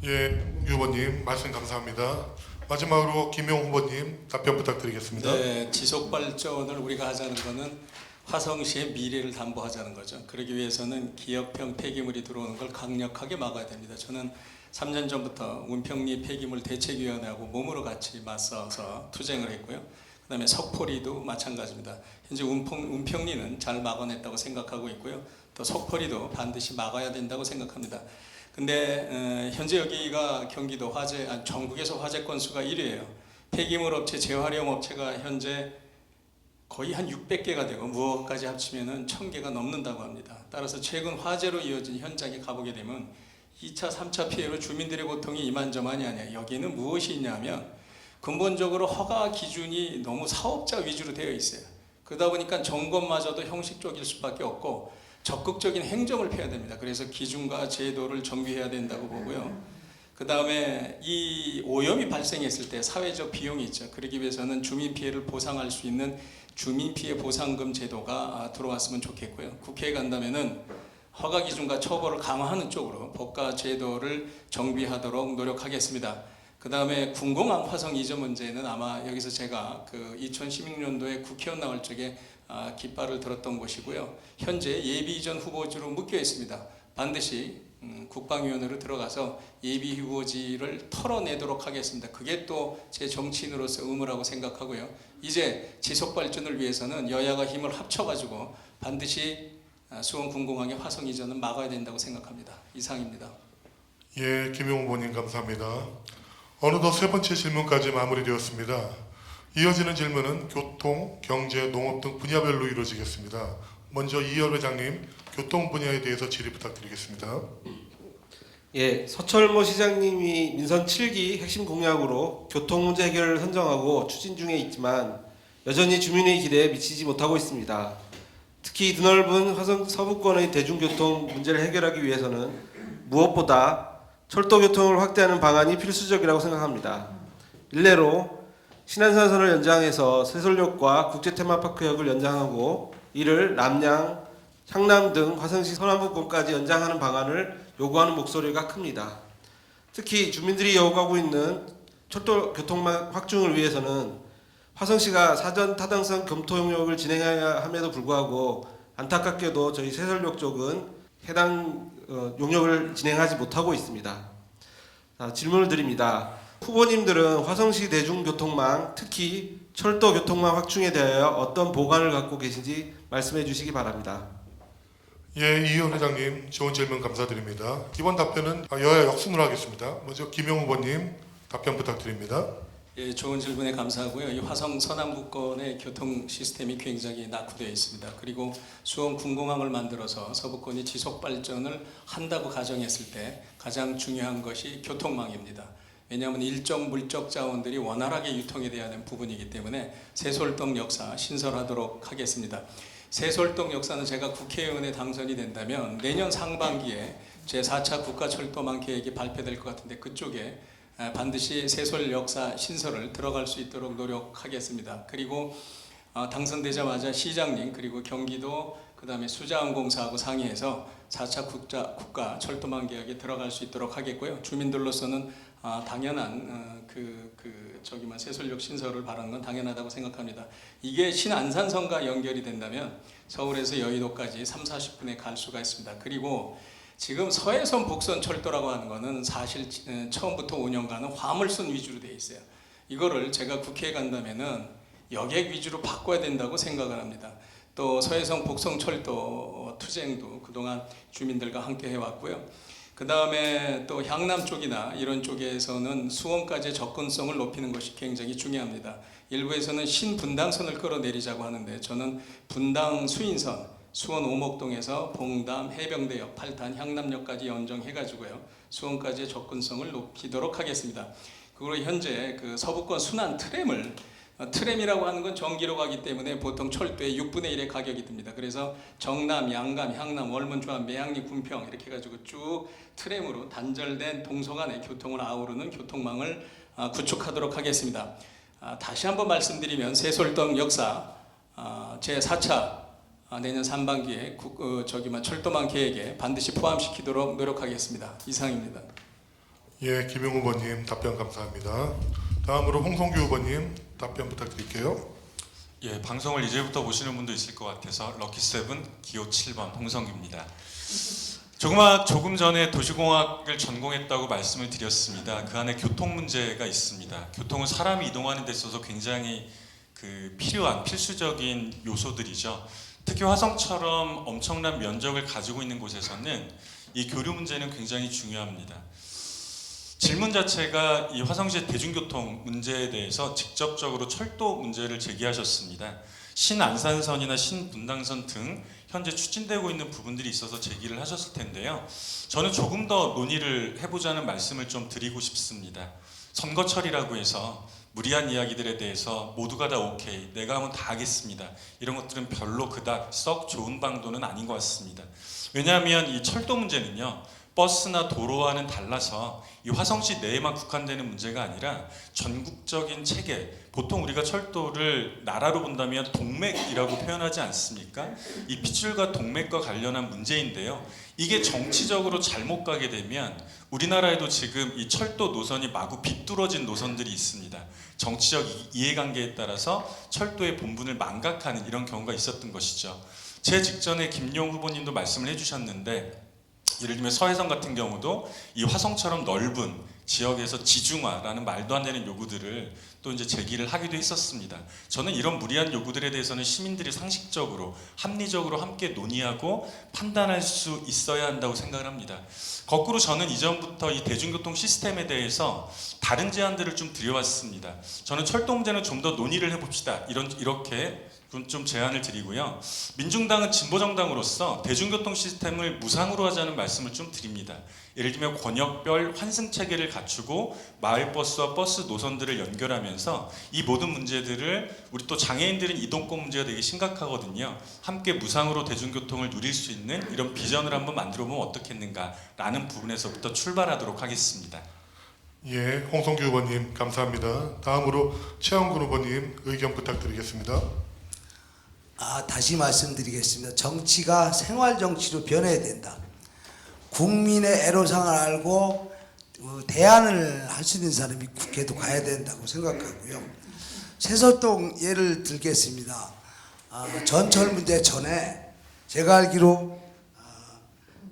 예, 후보님 말씀 감사합니다. 마지막으로 김용 후보님 답변 부탁드리겠습니다. 네, 지속 발전을 우리가 하자는 것은 화성시의 미래를 담보하자는 거죠. 그러기 위해서는 기업형 폐기물이 들어오는 걸 강력하게 막아야 됩니다. 저는 3년 전부터 운평리 폐기물 대책위원회하고 몸으로 같이 맞서서 투쟁을 했고요. 그다음에 석포리도 마찬가지입니다. 현재 운평리는 잘 막아냈다고 생각하고 있고요. 또 석포리도 반드시 막아야 된다고 생각합니다. 근데 현재 여기가 경기도 전국에서 화재 건수가 1위예요. 폐기물 업체, 재활용 업체가 현재 거의 한 600개가 되고 무허가까지 합치면은 1000개가 넘는다고 합니다. 따라서 최근 화재로 이어진 현장에 가보게 되면 2차, 3차 피해로 주민들의 고통이 이만저만이 아니에요. 여기는 무엇이 있냐면 근본적으로 허가 기준이 너무 사업자 위주로 되어 있어요. 그러다 보니까 점검마저도 형식적일 수밖에 없고 적극적인 행정을 펴야 됩니다. 그래서 기준과 제도를 정비해야 된다고 보고요. 그 다음에 이 오염이 발생했을 때 사회적 비용이 있죠. 그러기 위해서는 주민 피해를 보상할 수 있는 주민피해 보상금 제도가 들어왔으면 좋겠고요. 국회에 간다면은 허가 기준과 처벌을 강화하는 쪽으로 법과 제도를 정비하도록 노력하겠습니다. 그 다음에 군공항 화성 이전 문제는 아마 여기서 제가 그 2016년도에 국회의원 나올 적에 깃발을 들었던 곳이고요. 현재 예비 이전 후보지로 묶여 있습니다. 반드시 국방위원회로 들어가서 예비 후보지를 털어내도록 하겠습니다. 그게 또 제 정치인으로서 의무라고 생각하고요. 이제 지속 발전을 위해서는 여야가 힘을 합쳐가지고 반드시 수원 군공항의 화성 이전은 막아야 된다고 생각합니다. 이상입니다. 예, 김용 후보님 감사합니다. 어느덧 세 번째 질문까지 마무리되었습니다. 이어지는 질문은 교통, 경제, 농업 등 분야별로 이루어지겠습니다. 먼저 이현 회장님, 교통 분야에 대해서 질의 부탁드리겠습니다. 예, 서철모 시장님이 민선 7기 핵심 공약으로 교통 문제 해결을 선정하고 추진 중에 있지만 여전히 주민의 기대에 미치지 못하고 있습니다. 특히 드넓은 화성 서부권의 대중교통 문제를 해결하기 위해서는 무엇보다 철도 교통을 확대하는 방안이 필수적이라고 생각합니다. 일례로 신안산선을 연장해서 세솔역과 국제테마파크역을 연장하고 이를 남양, 향남 등 화성시 서남부권까지 연장하는 방안을 요구하는 목소리가 큽니다. 특히 주민들이 요구하고 있는 철도 교통망 확충을 위해서는 화성시가 사전 타당성 검토 용역을 진행해야 함에도 불구하고 안타깝게도 저희 세솔역 쪽은 해당 용역을 진행하지 못하고 있습니다. 질문을 드립니다. 후보님들은 화성시 대중교통망, 특히 철도 교통망 확충에 대하여 어떤 보관을 갖고 계신지 말씀해 주시기 바랍니다. 예, 이현 회장님 좋은 질문 감사드립니다. 이번 답변은 여야 역순으로 하겠습니다. 먼저 김용 후보님 답변 부탁드립니다. 예, 좋은 질문에 감사하고요. 이 화성 서남부권의 교통 시스템이 굉장히 낙후되어 있습니다. 그리고 수원 군공항을 만들어서 서부권이 지속 발전을 한다고 가정했을 때 가장 중요한 것이 교통망입니다. 왜냐하면 일정 물적 자원들이 원활하게 유통이 돼야 하는 부분이기 때문에 세솔동 역사 신설하도록 하겠습니다. 세솔동 역사는 제가 국회의원에 당선이 된다면 내년 상반기에 제4차 국가철도망 계획이 발표될 것 같은데 그쪽에 반드시 세솔 역사 신설을 들어갈 수 있도록 노력하겠습니다. 그리고 당선되자마자 시장님 그리고 경기도 그다음에 수자원공사하고 상의해서 4차 국가 철도망 계획에 들어갈 수 있도록 하겠고요. 주민들로서는 당연한 세솔역 신설을 바라는 건 당연하다고 생각합니다. 이게 신안산선과 연결이 된다면 서울에서 여의도까지 30-40분에 갈 수가 있습니다. 그리고 지금 서해선 북선 철도라고 하는 거는 사실 처음부터 5년간은 화물선 위주로 돼 있어요. 이거를 제가 국회에 간다면은 여객 위주로 바꿔야 된다고 생각을 합니다. 또 서해선 북선 철도 투쟁도 그동안 주민들과 함께 해왔고요. 그 다음에 또 향남 쪽이나 이런 쪽에서는 수원까지의 접근성을 높이는 것이 굉장히 중요합니다. 일부에서는 신분당선을 끌어내리자고 하는데 저는 분당 수인선, 수원 오목동에서 봉담, 해병대역, 팔탄, 향남역까지 연정해가지고요. 수원까지의 접근성을 높이도록 하겠습니다. 그리고 현재 그 서부권 순환 트램이라고 하는 건 전기로 가기 때문에 보통 철도의 6분의 1의 가격이 듭니다. 그래서 정남, 양감, 향남, 월문, 조합, 매양리, 군평 이렇게 해가지고 쭉 트램으로 단절된 동서간의 교통을 아우르는 교통망을 구축하도록 하겠습니다. 다시 한번 말씀드리면 세솔동 역사 제4차 내년 상반기에 철도망 계획에 반드시 포함시키도록 노력하겠습니다. 이상입니다. 예, 김용 후보님 답변 감사합니다. 다음으로 홍성규 후보님 답변 부탁드릴게요. 예, 방송을 이제부터 보시는 분도 있을 것 같아서 럭키세븐 기호 7번 홍성규입니다. 조금 전에 도시공학을 전공했다고 말씀을 드렸습니다. 그 안에 교통 문제가 있습니다. 교통은 사람이 이동하는 데 있어서 굉장히 필요한 필수적인 요소들이죠. 특히 화성처럼 엄청난 면적을 가지고 있는 곳에서는 이 교류 문제는 굉장히 중요합니다. 질문 자체가 이 화성시의 대중교통 문제에 대해서 직접적으로 철도 문제를 제기하셨습니다. 신안산선이나 신분당선 등 현재 추진되고 있는 부분들이 있어서 제기를 하셨을 텐데요. 저는 조금 더 논의를 해보자는 말씀을 좀 드리고 싶습니다. 선거철이라고 해서 무리한 이야기들에 대해서 모두가 다 오케이, 내가 하면 다 하겠습니다. 이런 것들은 별로 그닥 썩 좋은 방도는 아닌 것 같습니다. 왜냐하면 이 철도 문제는요. 버스나 도로와는 달라서 이 화성시 내에만 국한되는 문제가 아니라 전국적인 체계, 보통 우리가 철도를 나라로 본다면 동맥이라고 표현하지 않습니까? 이 핏줄과 동맥과 관련한 문제인데요. 이게 정치적으로 잘못 가게 되면 우리나라에도 지금 이 철도 노선이 마구 비뚤어진 노선들이 있습니다. 정치적 이해관계에 따라서 철도의 본분을 망각하는 이런 경우가 있었던 것이죠. 제 직전에 김용 후보님도 말씀을 해주셨는데 예를 들면 서해선 같은 경우도 이 화성처럼 넓은 지역에서 지중화라는 말도 안 되는 요구들을 또 이제 제기를 하기도 했었습니다. 저는 이런 무리한 요구들에 대해서는 시민들이 상식적으로 합리적으로 함께 논의하고 판단할 수 있어야 한다고 생각을 합니다. 거꾸로 저는 이전부터 이 대중교통 시스템에 대해서 다른 제안들을 좀 드려왔습니다. 저는 철도 문제는 좀 더 논의를 해봅시다. 이렇게 좀 제안을 드리고요. 민중당은 진보정당으로서 대중교통 시스템을 무상으로 하자는 말씀을 좀 드립니다. 예를 들면 권역별 환승 체계를 갖추고 마을버스와 버스 노선들을 연결하면서 이 모든 문제들을 우리 또 장애인들은 이동권 문제가 되게 심각하거든요. 함께 무상으로 대중교통을 누릴 수 있는 이런 비전을 한번 만들어보면 어떻겠는가라는 부분에서부터 출발하도록 하겠습니다. 예, 홍성규 후보님 감사합니다. 다음으로 최영근 후보님 의견 부탁드리겠습니다. 다시 말씀드리겠습니다. 정치가 생활 정치로 변해야 된다. 국민의 애로사항을 알고 대안을 할 수 있는 사람이 국회도 가야 된다고 생각하고요. 세솔동 예를 들겠습니다. 전철 문제 전에 제가 알기로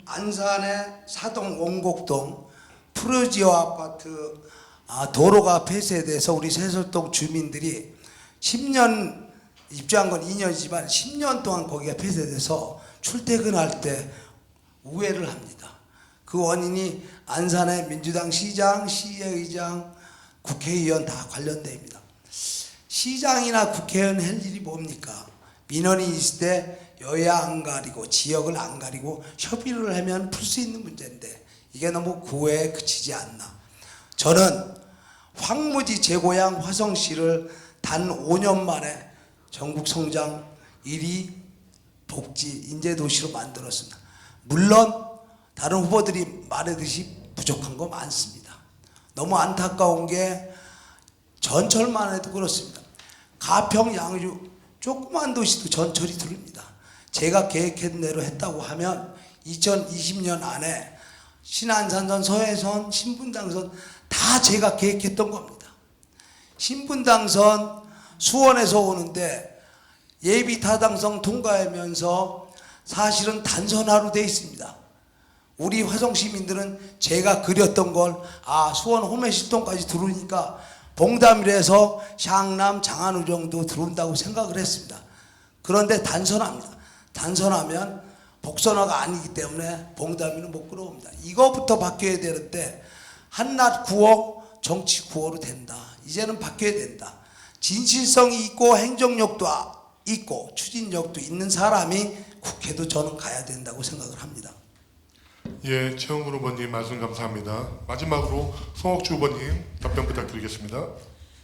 안산의 사동 원곡동 푸르지오 아파트 도로가 폐쇄돼서 우리 세솔동 주민들이 10년 입주한 건 2년이지만 10년 동안 거기가 폐쇄돼서 출퇴근할 때 우회를 합니다. 그 원인이 안산의 민주당 시장, 시의장, 국회의원 다 관련됩니다. 시장이나 국회의원 할 일이 뭡니까? 민원이 있을 때 여야 안 가리고 지역을 안 가리고 협의를 하면 풀 수 있는 문제인데 이게 너무 구애에 그치지 않나. 저는 황무지 제 고향 화성시를 단 5년 만에 전국 성장 1위 복지, 인재도시로 만들었습니다. 물론 다른 후보들이 말했듯이 부족한 거 많습니다. 너무 안타까운 게 전철만 해도 그렇습니다. 가평, 양주 조그만 도시도 전철이 들립니다. 제가 계획한 대로 했다고 하면 2020년 안에 신안산선, 서해선, 신분당선 다 제가 계획했던 겁니다. 신분당선 수원에서 오는데 예비 타당성 통과하면서 사실은 단선화로 되어 있습니다. 우리 화성 시민들은 제가 그렸던 걸 수원 호메시동까지 들어오니까 봉담일에서 샹남, 장안우 정도 들어온다고 생각을 했습니다. 그런데 단선화입니다. 단선하면 복선화가 아니기 때문에 봉담이는 못 끌어옵니다. 이거부터 바뀌어야 되는데 한낱 구호, 정치 구호로 된다. 이제는 바뀌어야 된다. 진실성이 있고 행정력도 있고 추진력도 있는 사람이 국회도 저는 가야 된다고 생각을 합니다. 예, 최영근 후보님 말씀 감사합니다. 마지막으로 송옥주 후보님 답변 부탁드리겠습니다.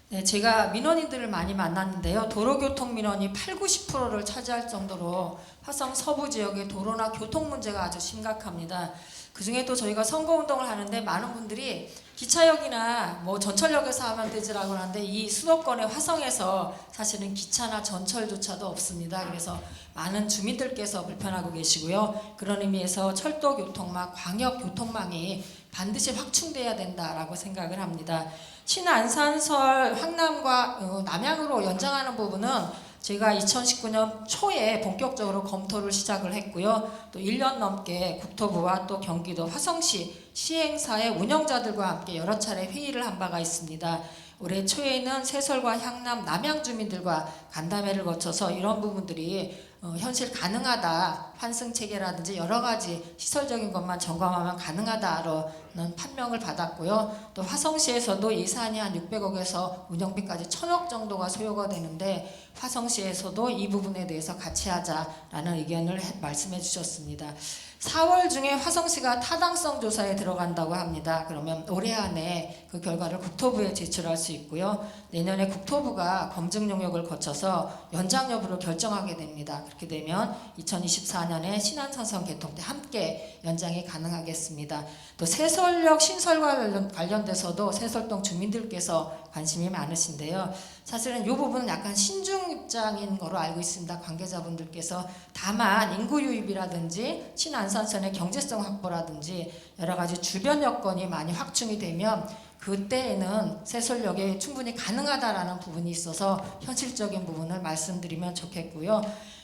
네, 제가 민원인들을 많이 만났는데요. 도로교통 민원이 80~90%를 차지할 정도로 화성 서부 지역의 도로나 교통 문제가 아주 심각합니다. 그중에도 저희가 선거운동을 하는데 많은 분들이 기차역이나 뭐 전철역에서 하면 되지라고 하는데 이 수도권의 화성에서 사실은 기차나 전철조차도 없습니다. 그래서 많은 주민들께서 불편하고 계시고요. 그런 의미에서 철도교통망, 광역교통망이 반드시 확충돼야 된다라고 생각을 합니다. 신안산설 황남과 남양으로 연장하는 부분은 제가 2019년 초에 본격적으로 검토를 시작을 했고요. 또 1년 넘게 국토부와 또 경기도 화성시 시행사의 운영자들과 함께 여러 차례 회의를 한 바가 있습니다. 올해 초에는 세설과 향남, 남양 주민들과 간담회를 거쳐서 이런 부분들이 현실 가능하다, 환승 체계라든지 여러 가지 시설적인 것만 점검하면 가능하다라는 판명을 받았고요. 또 화성시에서도 예산이 한 600억에서 운영비까지 1000억 정도가 소요가 되는데 화성시에서도 이 부분에 대해서 같이 하자라는 의견을 말씀해 주셨습니다. 4월 중에 화성시가 타당성 조사에 들어간다고 합니다. 그러면 올해 안에 그 결과를 국토부에 제출할 수 있고요. 내년에 국토부가 검증 용역을 거쳐서 연장 여부를 결정하게 됩니다. 그렇게 되면 2024년에 신안산선 개통 때 함께 연장이 가능하겠습니다. 또 세설역 신설과 관련돼서도 세설동 주민들께서 관심이 많으신데요. 사실은 이 부분은 약간 신중 입장인 거로 알고 있습니다. 관계자분들께서 다만 인구 유입이라든지 신안산선의 경제성 확보라든지 여러 가지 주변 여건이 많이 확충이 되면 그때에는 세설역이 충분히 가능하다라는 부분이 있어서 현실적인 부분을 말씀드리면 좋겠고요.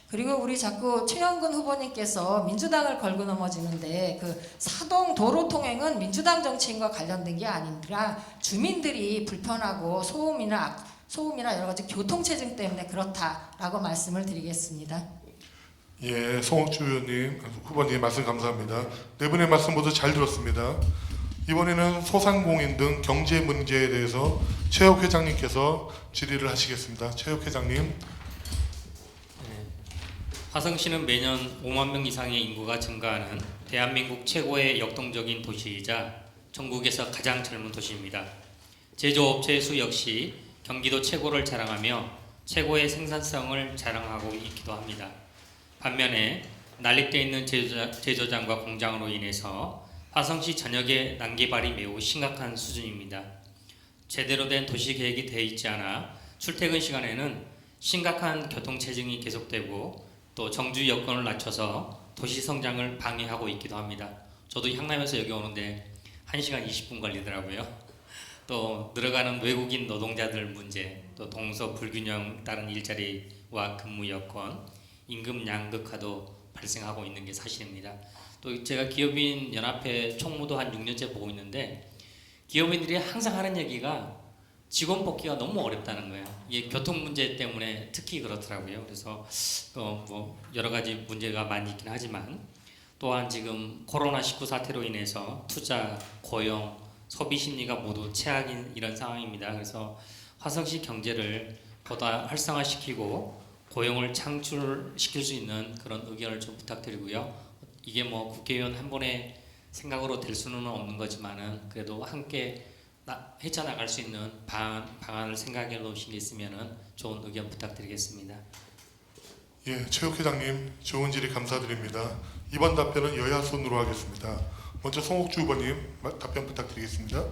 그리고 우리 자꾸 최영근 후보님께서 민주당을 걸고 넘어지는데 그 사동 도로 통행은 민주당 정치인과 관련된 게 아니라 주민들이 불편하고 소음이나 여러 가지 교통체증 때문에 그렇다라고 말씀을 드리겠습니다. 예, 송옥주 의원님, 후보님 말씀 감사합니다. 네 분의 말씀 모두 잘 들었습니다. 이번에는 소상공인 등 경제 문제에 대해서 최욱 회장님께서 질의를 하시겠습니다. 최욱 회장님. 화성시는 매년 5만 명 이상의 인구가 증가하는 대한민국 최고의 역동적인 도시이자 전국에서 가장 젊은 도시입니다. 제조업체의 수 역시 경기도 최고를 자랑하며 최고의 생산성을 자랑하고 있기도 합니다. 반면에 난립되어 있는 제조장과 공장으로 인해서 화성시 전역의 난개발이 매우 심각한 수준입니다. 제대로 된 도시계획이 되어 있지 않아 출퇴근 시간에는 심각한 교통체증이 계속되고 또 정주 여건을 낮춰서 도시 성장을 방해하고 있기도 합니다. 저도 향남에서 여기 오는데 1시간 20분 걸리더라고요. 또 늘어가는 외국인 노동자들 문제, 또 동서 불균형 따른 일자리와 근무 여건, 임금 양극화도 발생하고 있는 게 사실입니다. 또 제가 기업인 연합회 총무도 한 6년째 보고 있는데 기업인들이 항상 하는 얘기가 직원 뽑기가 너무 어렵다는 거예요. 이게 교통 문제 때문에 특히 그렇더라고요. 그래서 뭐 여러 가지 문제가 많이 있긴 하지만 또한 지금 코로나19 사태로 인해서 투자, 고용, 소비 심리가 모두 최악인 이런 상황입니다. 그래서 화성시 경제를 보다 활성화시키고 고용을 창출시킬 수 있는 그런 의견을 좀 부탁드리고요. 이게 뭐 국회의원 한 번의 생각으로 될 수는 없는 거지만은 그래도 함께 헤쳐나갈 수 있는 방안을 생각해 놓으신 게 있으면은 좋은 의견 부탁드리겠습니다. 예, 체육회장님 좋은 질의 감사드립니다. 이번 답변은 여야 순으로 하겠습니다. 먼저 송옥주 후보님 답변 부탁드리겠습니다.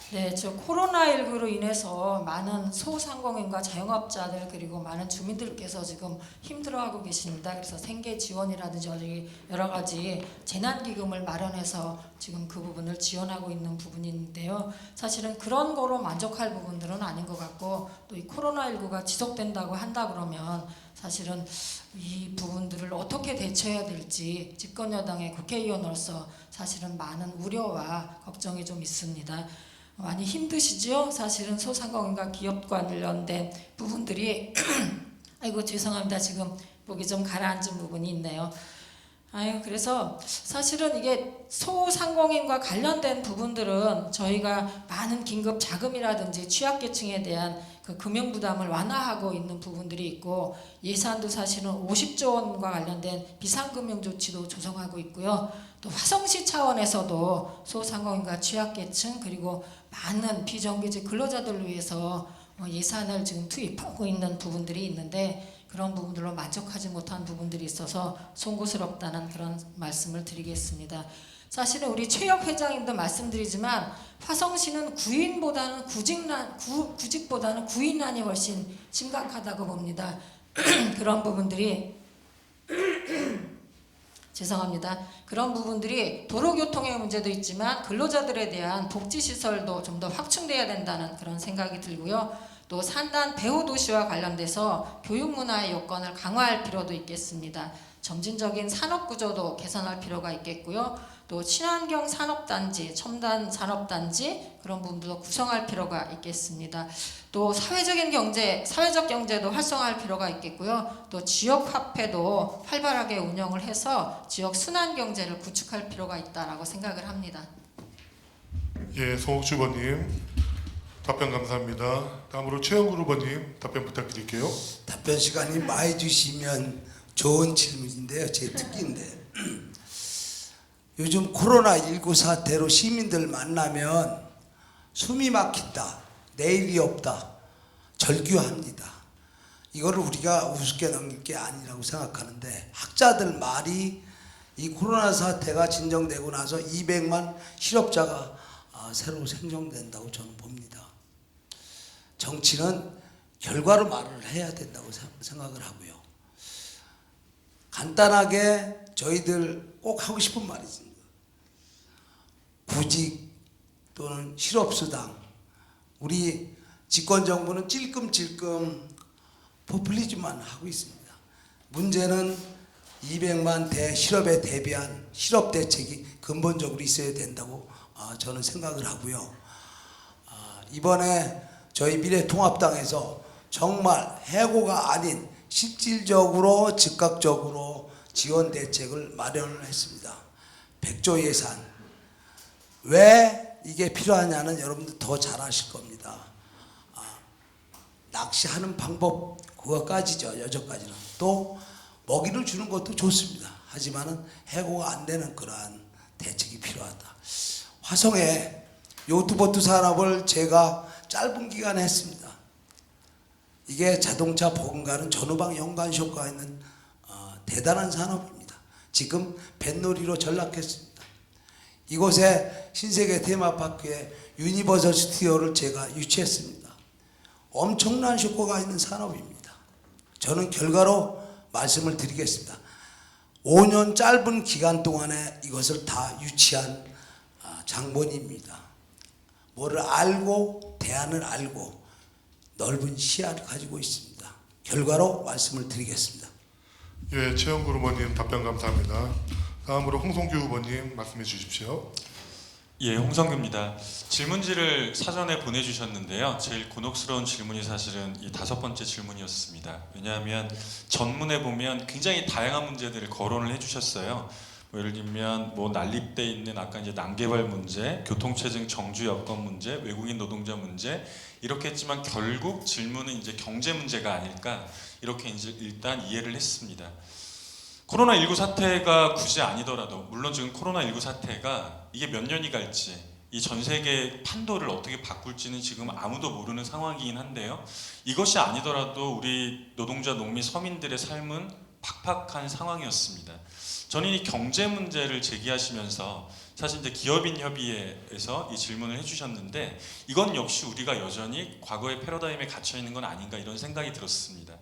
네, 저 코로나19로 인해서 많은 소상공인과 자영업자들 그리고 많은 주민들께서 지금 힘들어하고 계십니다. 그래서 생계 지원이라든지 여러 가지 재난기금을 마련해서 지금 그 부분을 지원하고 있는 부분인데요. 사실은 그런 거로 만족할 부분들은 아닌 것 같고 또 이 코로나19가 지속된다고 한다 그러면 사실은 이 부분들을 어떻게 대처해야 될지 집권 여당의 국회의원으로서 사실은 많은 우려와 걱정이 좀 있습니다. 많이 힘드시죠? 사실은 소상공인과 기업 관련된 부분들이 아이고 죄송합니다. 지금 목이 좀 가라앉은 부분이 있네요. 그래서 사실은 이게 소상공인과 관련된 부분들은 저희가 많은 긴급 자금이라든지 취약계층에 대한 그 금융 부담을 완화하고 있는 부분들이 있고 예산도 사실은 50조 원과 관련된 비상금융 조치도 조성하고 있고요. 또 화성시 차원에서도 소상공인과 취약계층 그리고 많은 비정규직 근로자들을 위해서 예산을 지금 투입하고 있는 부분들이 있는데 그런 부분들로 만족하지 못한 부분들이 있어서 송구스럽다는 그런 말씀을 드리겠습니다. 사실은 우리 최혁 회장님도 말씀드리지만 화성시는 구직보다는 구인난이 훨씬 심각하다고 봅니다. 그런 부분들이 죄송합니다. 그런 부분들이 도로교통의 문제도 있지만 근로자들에 대한 복지시설도 좀 더 확충돼야 된다는 그런 생각이 들고요. 또 산단 배후도시와 관련돼서 교육문화의 요건을 강화할 필요도 있겠습니다. 점진적인 산업구조도 개선할 필요가 있겠고요. 또 친환경 산업단지, 첨단 산업단지 그런 부분도 구성할 필요가 있겠습니다. 또 사회적 경제도 활성화할 필요가 있겠고요. 또 지역화폐도 활발하게 운영을 해서 지역 순환경제를 구축할 필요가 있다라고 생각을 합니다. 예, 송옥주 후보님 답변 감사합니다. 다음으로 최영구 후보님 답변 부탁드릴게요. 답변 시간이 많이 주시면 좋은 질문인데요. 제 특기인데 요즘 코로나19 사태로 시민들 만나면 숨이 막힌다, 내일이 없다, 절규합니다. 이거를 우리가 우습게 넘길 게 아니라고 생각하는데 학자들 말이 이 코로나 사태가 진정되고 나서 200만 실업자가 새로 생성된다고 저는 봅니다. 정치는 결과로 말을 해야 된다고 생각을 하고요. 간단하게 저희들 꼭 하고 싶은 말이 있습니다. 구직 또는 실업수당, 우리 집권정부는 찔끔찔끔 포퓰리즘만 하고 있습니다. 문제는 200만 대실업에 대비한 실업대책이 근본적으로 있어야 된다고 저는 생각을 하고요. 이번에 저희 미래통합당에서 정말 해고가 아닌 실질적으로 즉각적으로 지원 대책을 마련을 했습니다. 100조 예산. 왜 이게 필요하냐는 여러분들 더 잘 아실 겁니다. 낚시하는 방법 그거까지죠. 여기까지는. 또 먹이를 주는 것도 좋습니다. 하지만은 해고가 안 되는 그러한 대책이 필요하다. 화성에 요트보트 산업을 제가 짧은 기간에 했습니다. 이게 자동차 보급가는 전후방 연관 효과가 있는 대단한 산업입니다. 지금 뱃놀이로 전락했습니다. 이곳에 신세계 테마파크에 유니버설 스튜디오를 제가 유치했습니다. 엄청난 효과가 있는 산업입니다. 저는 결과로 말씀을 드리겠습니다. 5년 짧은 기간 동안에 이것을 다 유치한 장본입니다. 뭐를 알고 대안을 알고 넓은 시야를 가지고 있습니다. 결과로 말씀을 드리겠습니다. 예, 최영구 후보님 답변 감사합니다. 다음으로 홍성규 후보님 말씀해 주십시오. 예, 홍성규입니다. 질문지를 사전에 보내주셨는데요. 제일 곤혹스러운 질문이 사실은 이 5번째 질문이었습니다. 왜냐하면 전문에 보면 굉장히 다양한 문제들을 거론을 해주셨어요. 예를 들면 난립돼 있는 아까 이제 남개발 문제, 교통체증 정주 여건 문제, 외국인 노동자 문제 이렇게 했지만 결국 질문은 이제 경제 문제가 아닐까 이렇게 이제 일단 이해를 했습니다. 코로나19 사태가 굳이 아니더라도 물론 지금 코로나19 사태가 이게 몇 년이 갈지 이 전 세계 판도를 어떻게 바꿀지는 지금 아무도 모르는 상황이긴 한데요. 이것이 아니더라도 우리 노동자, 농민, 서민들의 삶은 팍팍한 상황이었습니다. 저는 이 경제 문제를 제기하시면서 사실 이제 기업인 협의회에서 이 질문을 해주셨는데 이건 역시 우리가 여전히 과거의 패러다임에 갇혀 있는 건 아닌가 이런 생각이 들었습니다.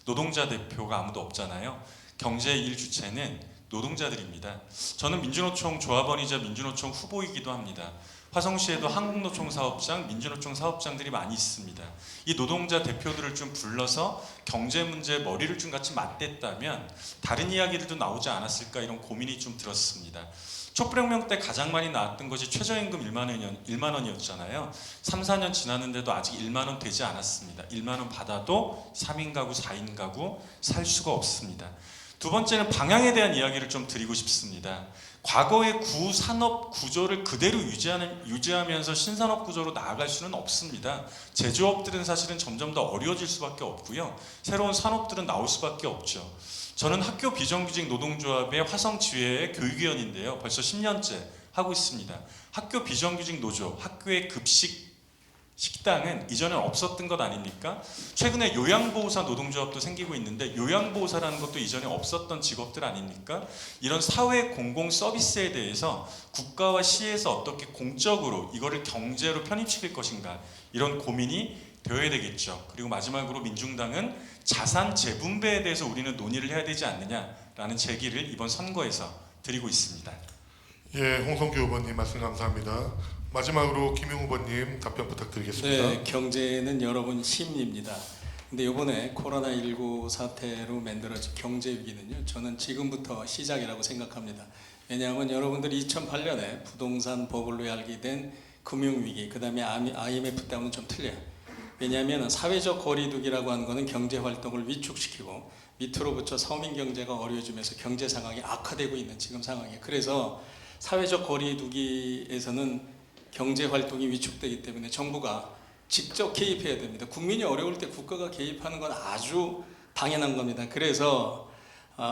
노동자 대표가 아무도 없잖아요. 경제의 일 주체는 노동자들입니다. 저는 민주노총 조합원이자 민주노총 후보이기도 합니다. 화성시에도 한국노총 사업장, 민주노총 사업장들이 많이 있습니다. 이 노동자 대표들을 좀 불러서 경제 문제에 머리를 좀 같이 맞댔다면 다른 이야기들도 나오지 않았을까 이런 고민이 좀 들었습니다. 촛불혁명 때 가장 많이 나왔던 것이 최저임금 1만 원이었잖아요. 3, 4년 지났는데도 아직 1만 원 되지 않았습니다. 1만 원 받아도 3인 가구, 4인 가구 살 수가 없습니다. 두 번째는 방향에 대한 이야기를 좀 드리고 싶습니다. 과거의 구산업 구조를 그대로 유지하면서 신산업 구조로 나아갈 수는 없습니다. 제조업들은 사실은 점점 더 어려워질 수밖에 없고요. 새로운 산업들은 나올 수밖에 없죠. 저는 학교 비정규직 노동조합의 화성지회의 교육위원인데요. 벌써 10년째 하고 있습니다. 학교 비정규직 노조, 학교의 급식 식당은 이전엔 없었던 것 아닙니까? 최근에 요양보호사 노동조합도 생기고 있는데 요양보호사라는 것도 이전에 없었던 직업들 아닙니까? 이런 사회 공공 서비스에 대해서 국가와 시에서 어떻게 공적으로 이거를 경제로 편입시킬 것인가 이런 고민이 되어야 되겠죠. 그리고 마지막으로 민중당은 자산 재분배에 대해서 우리는 논의를 해야 되지 않느냐라는 제기를 이번 선거에서 드리고 있습니다. 예, 홍성규 후보님 말씀 감사합니다. 마지막으로 김용 후보님 답변 부탁드리겠습니다. 네, 경제는 여러분 힘입니다. 근데 이번에 코로나19 사태로 만들어진 경제 위기는요, 저는 지금부터 시작이라고 생각합니다. 왜냐하면 여러분들이 2008년에 부동산 버블로 알게 금융위기, 그 다음에 IMF 때하고는 좀 틀려요. 왜냐하면 사회적 거리두기라고 하는 것은 경제활동을 위축시키고 밑으로 붙여 서민 경제가 어려워지면서 경제 상황이 악화되고 있는 지금 상황이에요. 그래서 사회적 거리두기에서는 경제 활동이 위축되기 때문에 정부가 직접 개입해야 됩니다. 국민이 어려울 때 국가가 개입하는 건 아주 당연한 겁니다. 그래서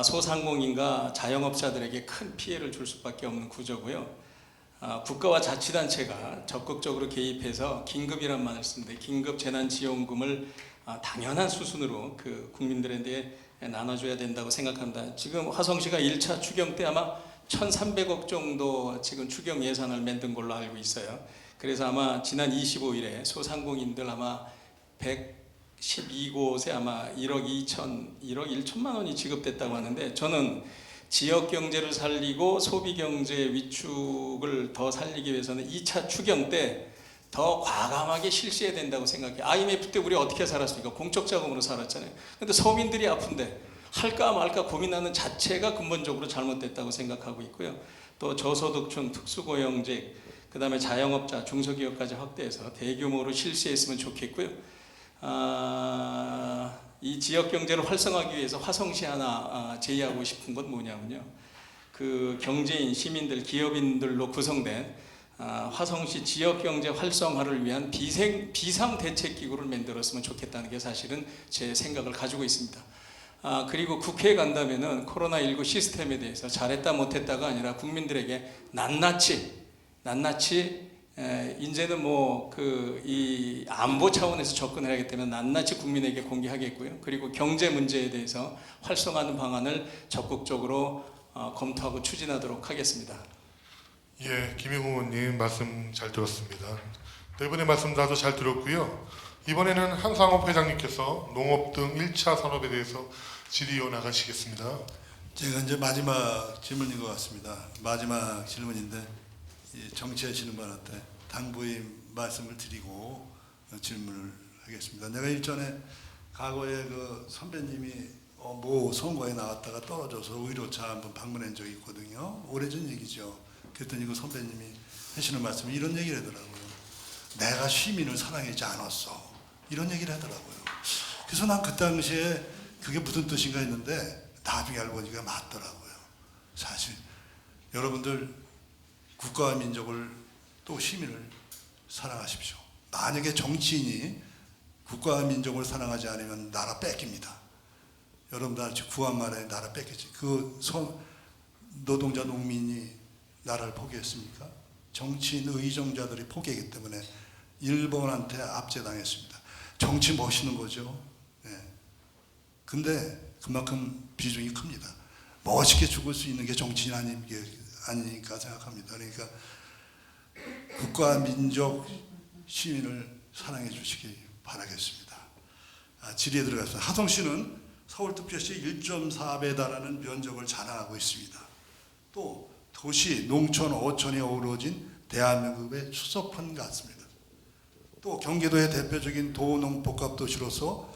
소상공인과 자영업자들에게 큰 피해를 줄 수밖에 없는 구조고요. 국가와 자치단체가 적극적으로 개입해서 긴급이란 말을 쓰는데 긴급 재난지원금을 당연한 수순으로 그 국민들한테 나눠줘야 된다고 생각합니다. 지금 화성시가 1차 추경 때 아마 1,300억 정도 지금 추경 예산을 만든 걸로 알고 있어요. 그래서 아마 지난 25일에 소상공인들 아마 112곳에 아마 1억 1천만 원이 지급됐다고 하는데 저는 지역 경제를 살리고 소비 경제 위축을 더 살리기 위해서는 2차 추경 때 더 과감하게 실시해야 된다고 생각해요. IMF 때 우리 어떻게 살았습니까? 공적 자금으로 살았잖아요. 근데 서민들이 아픈데 할까 말까 고민하는 자체가 근본적으로 잘못됐다고 생각하고 있고요. 또 저소득층, 특수고용직, 그 다음에 자영업자, 중소기업까지 확대해서 대규모로 실시했으면 좋겠고요. 이 지역 경제를 활성화하기 위해서 화성시 하나 제의하고 싶은 건 뭐냐면요. 그 경제인, 시민들, 기업인들로 구성된 화성시 지역 경제 활성화를 위한 비상대책기구를 만들었으면 좋겠다는 게 사실은 제 생각을 가지고 있습니다. 그리고 국회에 간다면은 코로나19 시스템에 대해서 잘했다 못했다가 아니라 국민들에게 낱낱이 이제는 뭐 이 안보 차원에서 접근을 하기 때문에 낱낱이 국민에게 공개하겠고요. 그리고 경제 문제에 대해서 활성화하는 방안을 적극적으로 검토하고 추진하도록 하겠습니다. 예, 김용 후보님 말씀 잘 들었습니다. 네 분의 말씀 다도 잘 들었고요. 이번에는 한상업 회장님께서 농업 등 1차 산업에 대해서 질의해 나가시겠습니다. 제가 이제 마지막 질문인 것 같습니다. 마지막 질문인데 정치하시는 분한테 당부의 말씀을 드리고 질문을 하겠습니다. 내가 일전에 과거에 그 선배님이 모 선거에 나왔다가 떨어져서 의료차 한번 방문한 적이 있거든요. 오래전 얘기죠. 그랬더니 그 선배님이 하시는 말씀이 이런 얘기를 하더라고요. 내가 시민을 사랑하지 않았어. 이런 얘기를 하더라고요. 그래서 난 그 당시에 그게 무슨 뜻인가 했는데 나중에 알고 보니까 맞더라고요. 사실 여러분들 국가와 민족을 또 시민을 사랑하십시오. 만약에 정치인이 국가와 민족을 사랑하지 않으면 나라 뺏깁니다. 여러분들 구한말에 나라 뺏기지. 그 노동자 농민이 나라를 포기했습니까? 정치인 의정자들이 포기했기 때문에 일본한테 압제당했습니다. 정치 멋있는 거죠. 예. 근데 그만큼 비중이 큽니다. 멋있게 죽을 수 있는 게 정치인 아니니까 생각합니다. 그러니까 국가, 민족, 시민을 사랑해 주시기 바라겠습니다. 질의에 들어갔습니다. 하성시는 서울특별시 1.4배에 달하는 면적을 자랑하고 있습니다. 또 도시, 농촌, 어촌이 어우러진 대한민국의 수도권 같습니다. 또 경기도의 대표적인 도농복합도시로서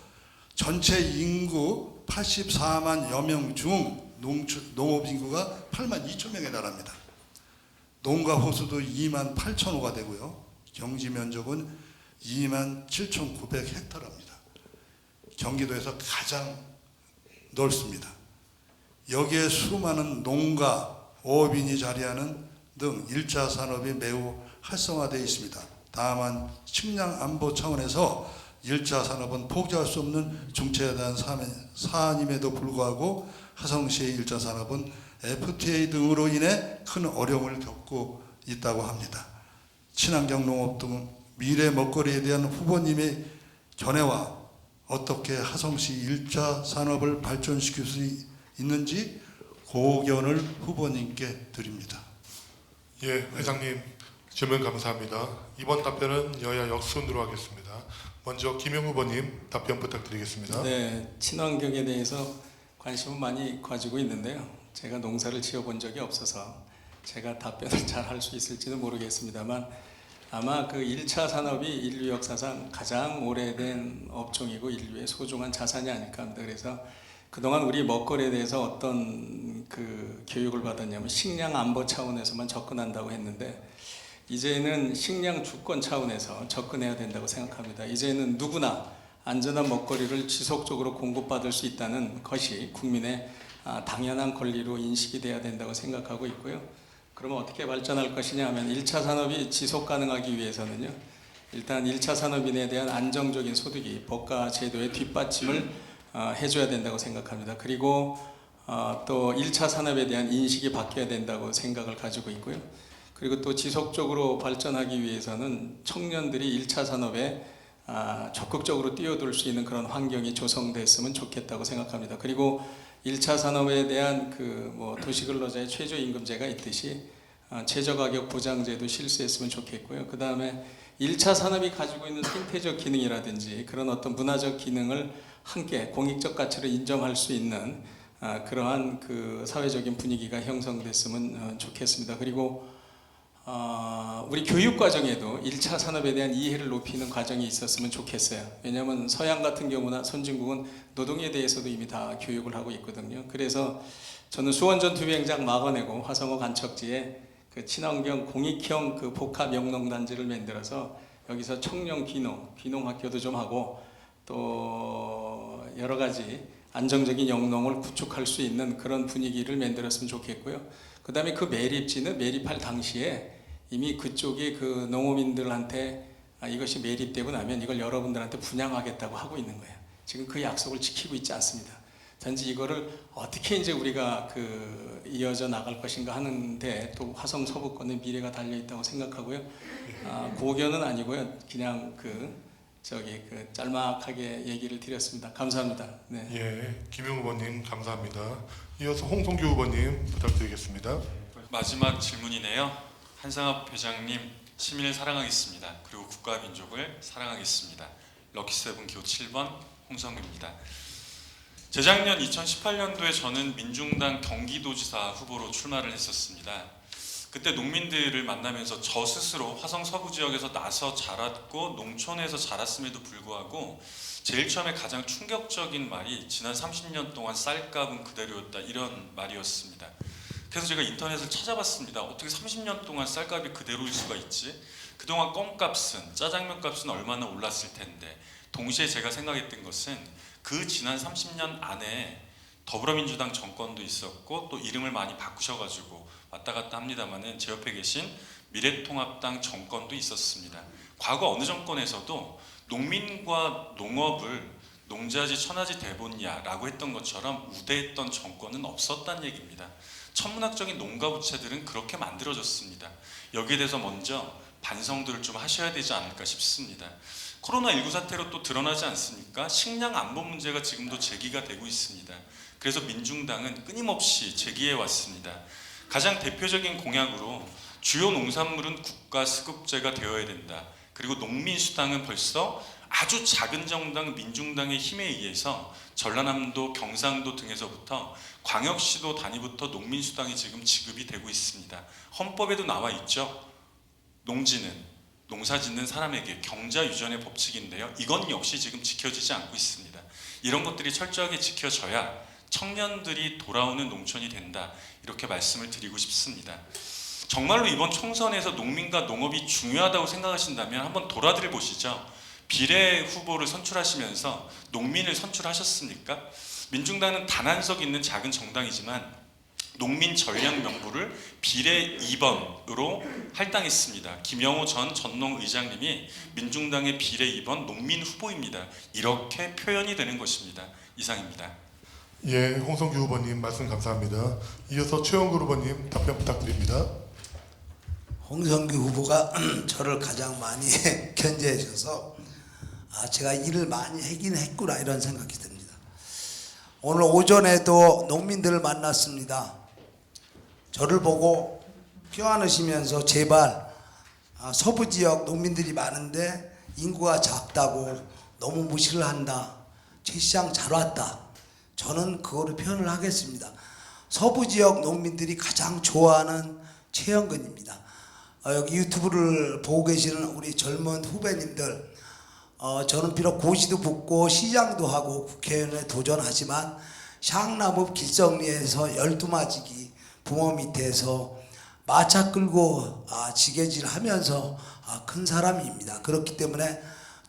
전체 인구 84만여 명 중 농업 인구가 8만 2천 명에 달합니다. 농가 호수도 2만 8천 호가 되고요. 경지 면적은 2만 7,900 헥타르입니다. 경기도에서 가장 넓습니다. 여기에 수많은 농가, 어업인이 자리하는 등 1차 산업이 매우 활성화되어 있습니다. 다만 식량 안보 차원에서 1차 산업은 포기할 수 없는 중체에 대한 사안임에도 불구하고 화성시의 1차 산업은 FTA 등으로 인해 큰 어려움을 겪고 있다고 합니다. 친환경 농업 등 미래 먹거리에 대한 후보님의 견해와 어떻게 화성시 1차 산업을 발전시킬 수 있는지 고견을 후보님께 드립니다. 예, 회장님 질문 감사합니다. 이번 답변은 여야 역순으로 하겠습니다. 먼저 김용 후보님 답변 부탁드리겠습니다. 네, 친환경에 대해서 관심을 많이 가지고 있는데요. 제가 농사를 지어본 적이 없어서 제가 답변을 잘 할 수 있을지는 모르겠습니다만 아마 그 1차 산업이 인류 역사상 가장 오래된 업종이고 인류의 소중한 자산이 아닐까 합니다. 그래서 그동안 우리 먹거리에 대해서 어떤 그 교육을 받았냐면 식량 안보 차원에서만 접근한다고 했는데 이제는 식량 주권 차원에서 접근해야 된다고 생각합니다. 이제는 누구나 안전한 먹거리를 지속적으로 공급받을 수 있다는 것이 국민의 당연한 권리로 인식이 돼야 된다고 생각하고 있고요. 그러면 어떻게 발전할 것이냐 하면 1차 산업이 지속 가능하기 위해서는요. 일단 1차 산업인에 대한 안정적인 소득이 법과 제도의 뒷받침을 해줘야 된다고 생각합니다. 그리고 또 1차 산업에 대한 인식이 바뀌어야 된다고 생각을 가지고 있고요. 그리고 또 지속적으로 발전하기 위해서는 청년들이 1차 산업에 적극적으로 뛰어들 수 있는 그런 환경이 조성됐으면 좋겠다고 생각합니다. 그리고 1차 산업에 대한 도시근로자의 최저임금제가 있듯이 최저가격 보장제도 실시했으면 좋겠고요. 그 다음에 1차 산업이 가지고 있는 생태적 기능이라든지 그런 어떤 문화적 기능을 함께 공익적 가치로 인정할 수 있는 그러한 그 사회적인 분위기가 형성됐으면 좋겠습니다. 그리고 우리 교육 과정에도 1차 산업에 대한 이해를 높이는 과정이 있었으면 좋겠어요. 왜냐하면 서양 같은 경우나 선진국은 노동에 대해서도 이미 다 교육을 하고 있거든요. 그래서 저는 수원전 투비행장 막아내고 화성호 간척지에 그 친환경 공익형 그 복합 영농단지를 만들어서 여기서 청년 귀농학교도 좀 하고 또 여러 가지 안정적인 영농을 구축할 수 있는 그런 분위기를 만들었으면 좋겠고요. 그 다음에 그 매립지는 매립할 당시에 이미 그쪽에 그 농어민들한테 이것이 매립되고 나면 이걸 여러분들한테 분양하겠다고 하고 있는 거예요. 지금 그 약속을 지키고 있지 않습니다. 단지 이거를 어떻게 이제 우리가 그 이어져 나갈 것인가 하는데 또 화성 서부권의 미래가 달려 있다고 생각하고요. 고견은 아니고요. 그냥 짤막하게 얘기를 드렸습니다. 감사합니다. 네. 예, 김용 후보님 감사합니다. 이어서 홍성규 후보님 부탁드리겠습니다. 마지막 질문이네요. 한상업 회장님, 시민을 사랑하겠습니다. 그리고 국가 민족을 사랑하겠습니다. 럭키세븐 기호 7번 홍성규입니다. 재작년 2018년도에 저는 민중당 경기도지사 후보로 출마를 했었습니다. 그때 농민들을 만나면서 저 스스로 화성 서부 지역에서 나서 자랐고 농촌에서 자랐음에도 불구하고 제일 처음에 가장 충격적인 말이 지난 30년 동안 쌀값은 그대로였다, 이런 말이었습니다. 그래서 제가 인터넷을 찾아봤습니다. 어떻게 30년 동안 쌀값이 그대로일 수가 있지? 그동안 껌값은, 짜장면 값은 얼마나 올랐을 텐데. 동시에 제가 생각했던 것은 그 지난 30년 안에 더불어민주당 정권도 있었고 또 이름을 많이 바꾸셔가지고 왔다 갔다 합니다만은 제 옆에 계신 미래통합당 정권도 있었습니다. 과거 어느 정권에서도 농민과 농업을 농자지 천하지 대본이야라고 했던 것처럼 우대했던 정권은 없었다는 얘기입니다. 천문학적인 농가 부채들은 그렇게 만들어졌습니다. 여기에 대해서 먼저 반성들을 좀 하셔야 되지 않을까 싶습니다. 코로나19 사태로 또 드러나지 않습니까? 식량 안보 문제가 지금도 제기가 되고 있습니다. 그래서 민중당은 끊임없이 제기해 왔습니다. 가장 대표적인 공약으로 주요 농산물은 국가수급제가 되어야 된다. 그리고 농민수당은 벌써 아주 작은 정당 민중당의 힘에 의해서 전라남도, 경상도 등에서부터 광역시도 단위부터 농민수당이 지금 지급이 되고 있습니다. 헌법에도 나와 있죠. 농지는 농사 짓는 사람에게 경자 유전의 법칙인데요. 이건 역시 지금 지켜지지 않고 있습니다. 이런 것들이 철저하게 지켜져야 청년들이 돌아오는 농촌이 된다. 이렇게 말씀을 드리고 싶습니다. 정말로 이번 총선에서 농민과 농업이 중요하다고 생각하신다면 한번 돌아들 보시죠. 비례 후보를 선출하시면서 농민을 선출하셨습니까? 민중당은 단 한 석 있는 작은 정당이지만 농민 전략 명부를 비례 2번으로 할당했습니다. 김영호 전 전농 의장님이 민중당의 비례 2번 농민 후보입니다. 이렇게 표현이 되는 것입니다. 이상입니다. 예, 홍성규 후보님 말씀 감사합니다. 이어서 최영구 후보님 답변 부탁드립니다. 홍성규 후보가 저를 가장 많이 견제해 주셔서 제가 일을 많이 하긴 했구나 이런 생각이 듭니다. 오늘 오전에도 농민들을 만났습니다. 저를 보고 껴안으시면서 제발 서부 지역 농민들이 많은데 인구가 작다고 너무 무시를 한다. 최 시장 잘 왔다. 저는 그거를 표현을 하겠습니다. 서부 지역 농민들이 가장 좋아하는 최영근입니다. 여기 유튜브를 보고 계시는 우리 젊은 후배님들, 저는 비록 고시도 붙고 시장도 하고 국회의원에 도전하지만 샹남읍 길성리에서 12마지기 부모 밑에서 마차 끌고 지게질 하면서 큰 사람입니다. 그렇기 때문에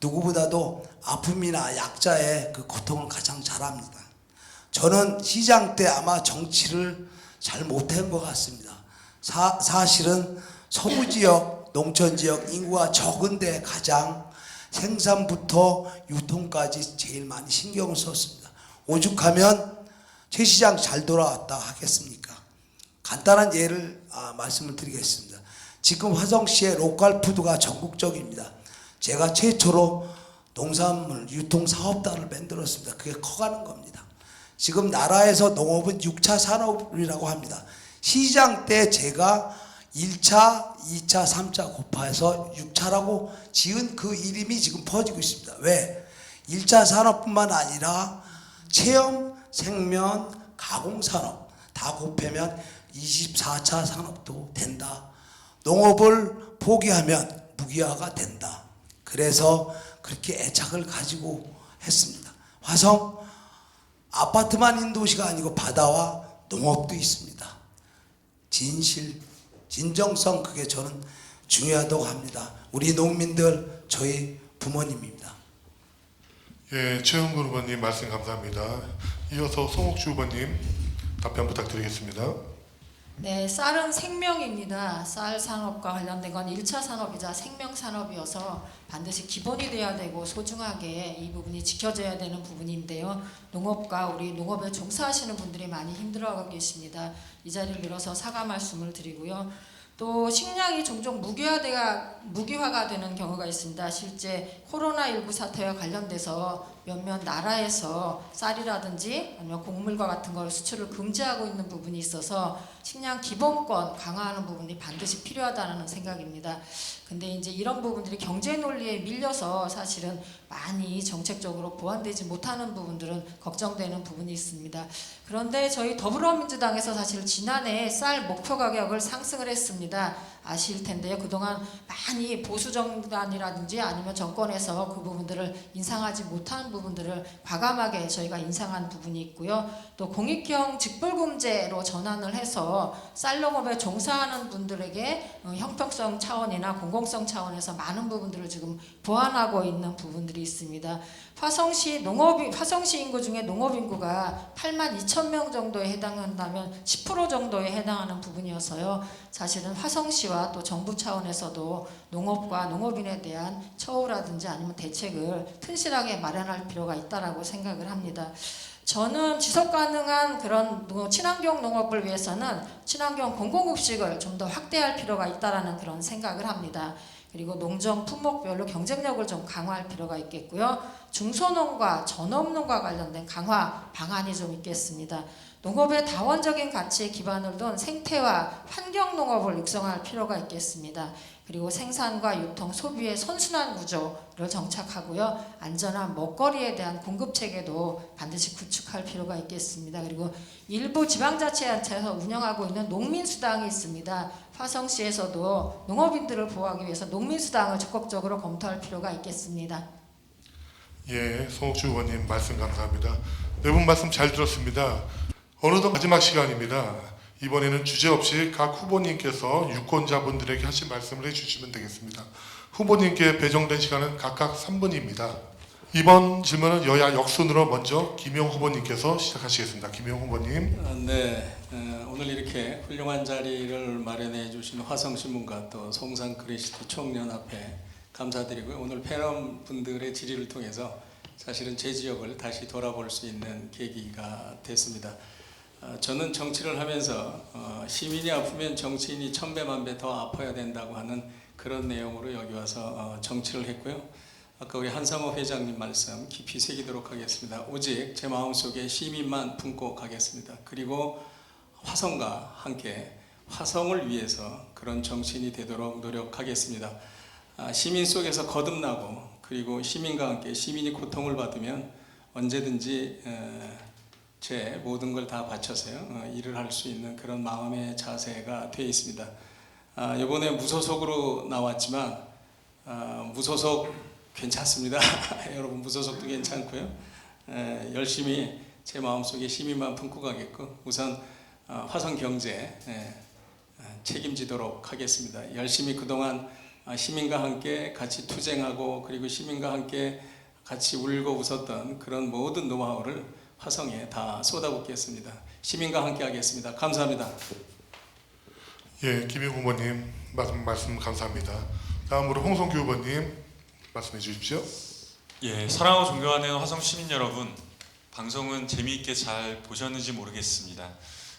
누구보다도 아픔이나 약자의 그 고통을 가장 잘 압니다. 저는 시장 때 아마 정치를 잘 못한 것 같습니다. 사실은 서부지역, 농촌지역 인구가 적은데 가장 생산부터 유통까지 제일 많이 신경을 썼습니다. 오죽하면 최 시장 잘 돌아왔다 하겠습니까? 간단한 예를 말씀을 드리겠습니다. 지금 화성시의 로컬푸드가 전국적입니다. 제가 최초로 농산물 유통사업단을 만들었습니다. 그게 커가는 겁니다. 지금 나라에서 농업은 6차 산업이라고 합니다. 시장 때 제가 1차, 2차, 3차 곱해서 6차라고 지은 그 이름이 지금 퍼지고 있습니다. 왜? 1차 산업뿐만 아니라 체험, 생면, 가공산업 다 곱하면 24차 산업도 된다. 농업을 포기하면 무기화가 된다. 그래서 그렇게 애착을 가지고 했습니다. 화성 아파트만 있는 도시가 아니고 바다와 농업도 있습니다. 진실, 진정성 그게 저는 중요하다고 합니다. 우리 농민들 저희 부모님입니다. 예, 최영구 후보님 말씀 감사합니다. 이어서 송옥주 후보님 답변 부탁드리겠습니다. 네, 쌀은 생명입니다. 쌀 산업과 관련된 건 1차 산업이자 생명 산업이어서 반드시 기본이 돼야 되고 소중하게 이 부분이 지켜져야 되는 부분인데요. 농업과 우리 농업에 종사하시는 분들이 많이 힘들어하고 계십니다. 이 자리를 빌어서 사과 말씀을 드리고요. 또 식량이 종종 무기화가 되는 경우가 있습니다. 실제 코로나19 사태와 관련돼서 몇몇 나라에서 쌀이라든지 아니면 곡물과 같은 걸 수출을 금지하고 있는 부분이 있어서 식량 기본권 강화하는 부분이 반드시 필요하다는 생각입니다. 근데 이제 이런 부분들이 경제 논리에 밀려서 사실은 많이 정책적으로 보완되지 못하는 부분들은 걱정되는 부분이 있습니다. 그런데 저희 더불어민주당에서 사실 지난해 쌀 목표 가격을 상승을 했습니다. 아실 텐데요. 그동안 많이 보수 정당이라든지 아니면 정권에서 그 부분들을 인상하지 못한 부분들을 과감하게 저희가 인상한 부분이 있고요. 또 공익형 직불금제로 전환을 해서 쌀농업에 종사하는 분들에게 형평성 차원이나 공공성 차원에서 많은 부분들을 지금 보완하고 있는 부분들이 있습니다. 화성시 인구 중에 농업 인구가 82,000명 정도에 해당한다면 10% 정도에 해당하는 부분이어서요. 사실은 화성시와 서울시와 또 정부 차원에서도 농업과 농업인에 대한 처우라든지 아니면 대책을 튼실하게 마련할 필요가 있다라고 생각을 합니다. 저는 지속 가능한 그런 친환경 농업을 위해서는 친환경 공공급식을 좀 더 확대할 필요가 있다라는 그런 생각을 합니다. 그리고 농정 품목별로 경쟁력을 좀 강화할 필요가 있겠고요. 중소농과 전업농과 관련된 강화 방안이 좀 있겠습니다. 농업의 다원적인 가치에 기반을 둔 생태와 환경농업을 육성할 필요가 있겠습니다. 그리고 생산과 유통, 소비의 선순환 구조를 정착하고요. 안전한 먹거리에 대한 공급체계도 반드시 구축할 필요가 있겠습니다. 그리고 일부 지방자치단체에서 운영하고 있는 농민수당이 있습니다. 화성시에서도 농업인들을 보호하기 위해서 농민수당을 적극적으로 검토할 필요가 있겠습니다. 예, 송옥주 의원님 말씀 감사합니다. 네 분 말씀 잘 들었습니다. 어느덧 마지막 시간입니다. 이번에는 주제 없이 각 후보님께서 유권자분들에게 하신 말씀을 해주시면 되겠습니다. 후보님께 배정된 시간은 각각 3분입니다. 이번 질문은 여야 역순으로 먼저 김용 후보님께서 시작하시겠습니다. 김용 후보님. 네, 오늘 이렇게 훌륭한 자리를 마련해 주신 화성신문과 또 송산 그린시티 총연합회 감사드리고요. 오늘 패널 분들의 질의를 통해서 사실은 제 지역을 다시 돌아볼 수 있는 계기가 됐습니다. 저는 정치를 하면서 시민이 아프면 정치인이 천배만배 더 아파야 된다고 하는 그런 내용으로 여기 와서 정치를 했고요. 아까 우리 한상호 회장님 말씀 깊이 새기도록 하겠습니다. 오직 제 마음속에 시민만 품고 가겠습니다. 그리고 화성과 함께 화성을 위해서 그런 정치인이 되도록 노력하겠습니다. 시민 속에서 거듭나고 그리고 시민과 함께 시민이 고통을 받으면 언제든지 제 모든 걸 다 바쳐서요 일을 할 수 있는 그런 마음의 자세가 되어 있습니다. 이번에 무소속으로 나왔지만 무소속 괜찮습니다. 여러분 무소속도 괜찮고요. 열심히 제 마음속에 시민만 품고 가겠고 우선 화성 경제 책임지도록 하겠습니다. 열심히 그동안 시민과 함께 같이 투쟁하고 그리고 시민과 함께 같이 울고 웃었던 그런 모든 노하우를 화성에 다 쏟아붓겠습니다. 시민과 함께 하겠습니다. 감사합니다. 예, 김용 후보님 말씀 감사합니다. 다음으로 홍성규 후보님 말씀해 주십시오. 예, 사랑하고 존경하는 화성 시민 여러분, 방송은 재미있게 잘 보셨는지 모르겠습니다.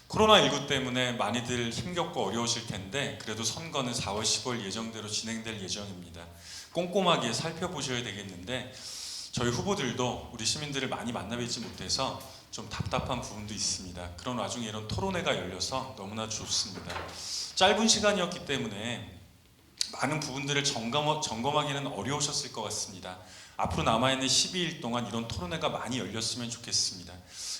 코로나19 때문에 많이들 힘겹고 어려우실 텐데 그래도 선거는 4월 10월 예정대로 진행될 예정입니다. 꼼꼼하게 살펴보셔야 되겠는데 저희 후보들도 우리 시민들을 많이 만나뵙지 못해서 좀 답답한 부분도 있습니다. 그런 와중에 이런 토론회가 열려서 너무나 좋습니다. 짧은 시간이었기 때문에 많은 부분들을 점검하기는 어려우셨을 것 같습니다. 앞으로 남아있는 12일 동안 이런 토론회가 많이 열렸으면 좋겠습니다.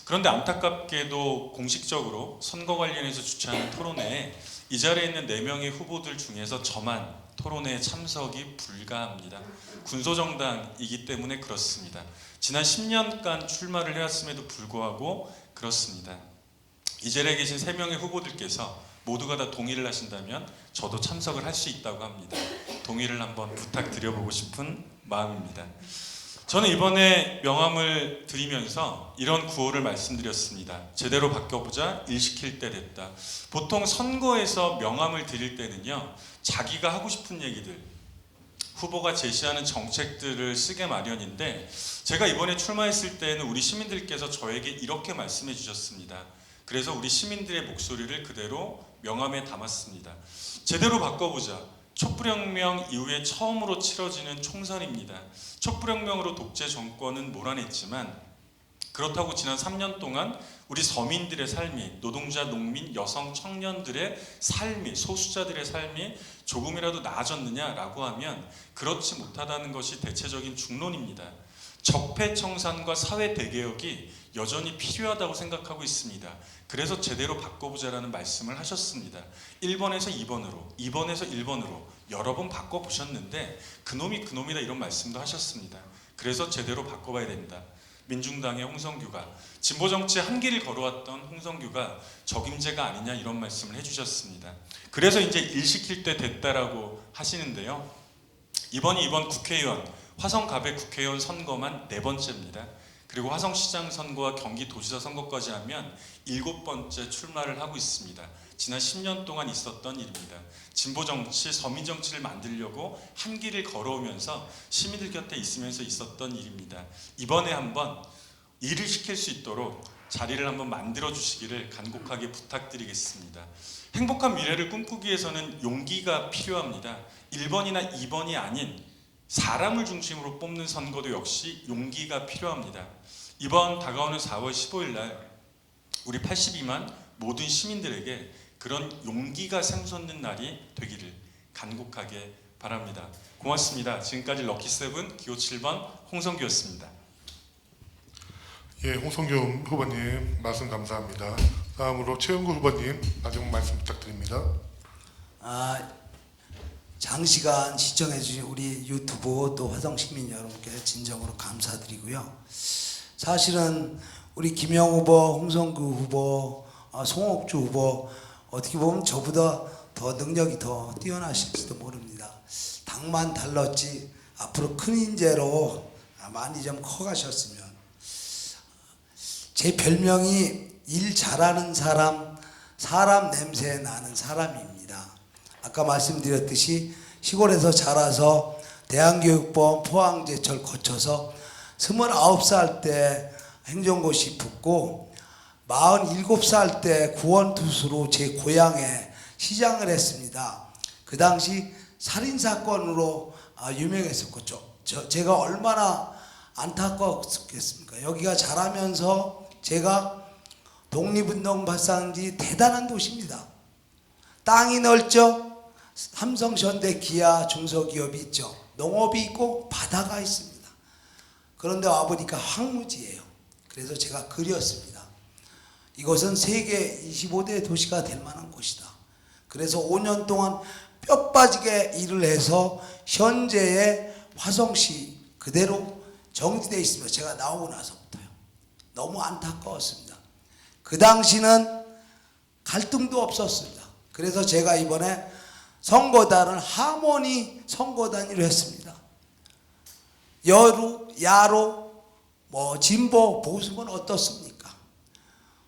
그런데 안타깝게도 공식적으로 선거 관련해서 주최하는 토론회에 이 자리에 있는 4명의 후보들 중에서 저만 토론회에 참석이 불가합니다. 군소정당이기 때문에 그렇습니다. 지난 10년간 출마를 해왔음에도 불구하고 그렇습니다. 이 자리에 계신 3명의 후보들께서 모두가 다 동의를 하신다면 저도 참석을 할 수 있다고 합니다. 동의를 한번 부탁드려보고 싶은 마음입니다. 저는 이번에 명함을 드리면서 이런 구호를 말씀드렸습니다. 제대로 바꿔보자, 일 시킬 때 됐다. 보통 선거에서 명함을 드릴 때는요, 자기가 하고 싶은 얘기들, 후보가 제시하는 정책들을 쓰게 마련인데 제가 이번에 출마했을 때는 우리 시민들께서 저에게 이렇게 말씀해 주셨습니다. 그래서 우리 시민들의 목소리를 그대로 명함에 담았습니다. 제대로 바꿔보자. 촛불혁명 이후에 처음으로 치러지는 총선입니다. 촛불혁명으로 독재 정권은 몰아냈지만 그렇다고 지난 3년 동안 우리 서민들의 삶이, 노동자, 농민, 여성, 청년들의 삶이, 소수자들의 삶이 조금이라도 나아졌느냐라고 하면 그렇지 못하다는 것이 대체적인 중론입니다. 적폐청산과 사회 대개혁이 여전히 필요하다고 생각하고 있습니다. 그래서 제대로 바꿔보자라는 말씀을 하셨습니다. 1번에서 2번으로, 2번에서 1번으로 여러 번 바꿔보셨는데 그놈이다 이런 말씀도 하셨습니다. 그래서 제대로 바꿔봐야 된다. 민중당의 홍성규가, 진보정치의 한길을 걸어왔던 홍성규가 적임자가 아니냐 이런 말씀을 해주셨습니다. 그래서 이제 일 시킬 때 됐다라고 하시는데요. 이번 국회의원, 화성갑의 국회의원 선거만 4번째입니다. 그리고 화성시장 선거와 경기도지사 선거까지 하면 7번째 출마를 하고 있습니다. 지난 10년 동안 있었던 일입니다. 진보정치, 서민정치를 만들려고 한 길을 걸어오면서 시민들 곁에 있으면서 있었던 일입니다. 이번에 한번 일을 시킬 수 있도록 자리를 한번 만들어 주시기를 간곡하게 부탁드리겠습니다. 행복한 미래를 꿈꾸기 위해서는 용기가 필요합니다. 1번이나 2번이 아닌 사람을 중심으로 뽑는 선거도 역시 용기가 필요합니다. 이번 다가오는 4월 15일 날 우리 82만 모든 시민들에게 그런 용기가 샘솟는 날이 되기를 간곡하게 바랍니다. 고맙습니다. 지금까지 럭키세븐 기호 7번 홍성규였습니다. 예, 홍성규 후보님 말씀 감사합니다. 다음으로 최영구 후보님 마지막 말씀 부탁드립니다. 장시간 시청해 주신 우리 유튜브 또 화성시민 여러분께 진정으로 감사드리고요. 사실은 우리 김영 후보, 홍성규 후보, 송옥주 후보 어떻게 보면 저보다 더 능력이 더 뛰어나실지도 모릅니다. 당만 달랐지 앞으로 큰 인재로 많이 좀 커가셨으면. 제 별명이 일 잘하는 사람, 사람 냄새 나는 사람입니다. 아까 말씀드렸듯이 시골에서 자라서 대한교육원 포항제철 거쳐서 29살 때 행정고시 붙고 47살 때 구원투수로 제 고향에 시장을 했습니다. 그 당시 살인사건으로 유명했었죠. 제가 얼마나 안타까웠겠습니까? 여기가 자라면서 제가 독립운동 발산한 지 대단한 도시입니다. 땅이 넓죠? 삼성, 현대, 기아, 중소기업이 있죠. 농업이 있고 바다가 있습니다. 그런데 와보니까 황무지예요. 그래서 제가 그렸습니다. 이것은 세계 25대 도시가 될 만한 곳이다. 그래서 5년 동안 뼈 빠지게 일을 해서 현재의 화성시 그대로 정지되어 있습니다. 제가 나오고 나서부터요. 너무 안타까웠습니다. 그 당시는 갈등도 없었습니다. 그래서 제가 이번에 선거단을 하모니 선거단위로 했습니다. 여루, 야로, 진보, 보수는 어떻습니까?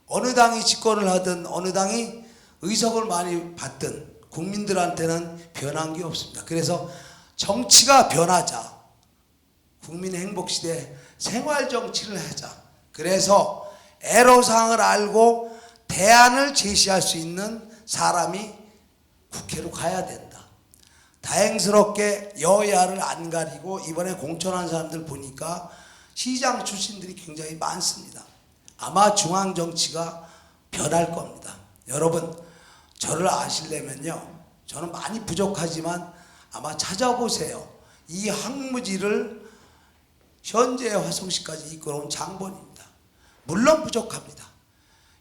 어느 당이 집권을 하든 어느 당이 의석을 많이 받든 국민들한테는 변한 게 없습니다. 그래서 정치가 변하자. 국민 행복시대 생활정치를 하자. 그래서 애로사항을 알고 대안을 제시할 수 있는 사람이 국회로 가야 된다. 다행스럽게 여야를 안 가리고 이번에 공천한 사람들 보니까 시장 출신들이 굉장히 많습니다. 아마 중앙정치가 변할 겁니다. 여러분 저를 아시려면요. 저는 많이 부족하지만 아마 찾아보세요. 이 황무지를 현재의 화성시까지 이끌어온 장본입니다. 물론 부족합니다.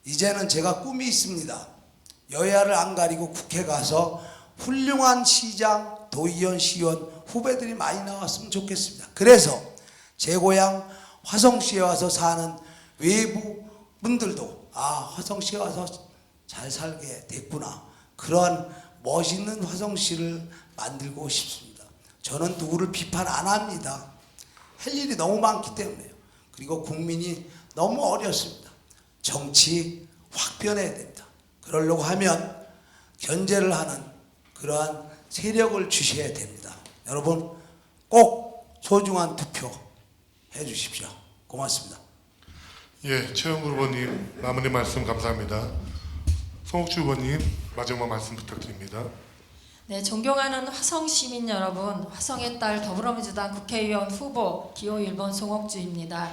이제는 제가 꿈이 있습니다. 여야를 안 가리고 국회 가서 훌륭한 시장, 도의원, 시의원 후배들이 많이 나왔으면 좋겠습니다. 그래서 제 고향 화성시에 와서 사는 외부 분들도 화성시에 와서 잘 살게 됐구나. 그러한 멋있는 화성시를 만들고 싶습니다. 저는 누구를 비판 안 합니다. 할 일이 너무 많기 때문에요. 그리고 국민이 너무 어렵습니다. 정치 확 변해야 됩니다. 그러려고 하면 견제를 하는 그러한 세력을 주셔야 됩니다. 여러분 꼭 소중한 투표 해주십시오. 고맙습니다. 예, 최영구 후보님 마무리 말씀 감사합니다. 송옥주 후보님 마지막 말씀 부탁드립니다. 네, 존경하는 화성 시민 여러분, 화성의 딸 더불어민주당 국회의원 후보 기호 1번 송옥주입니다.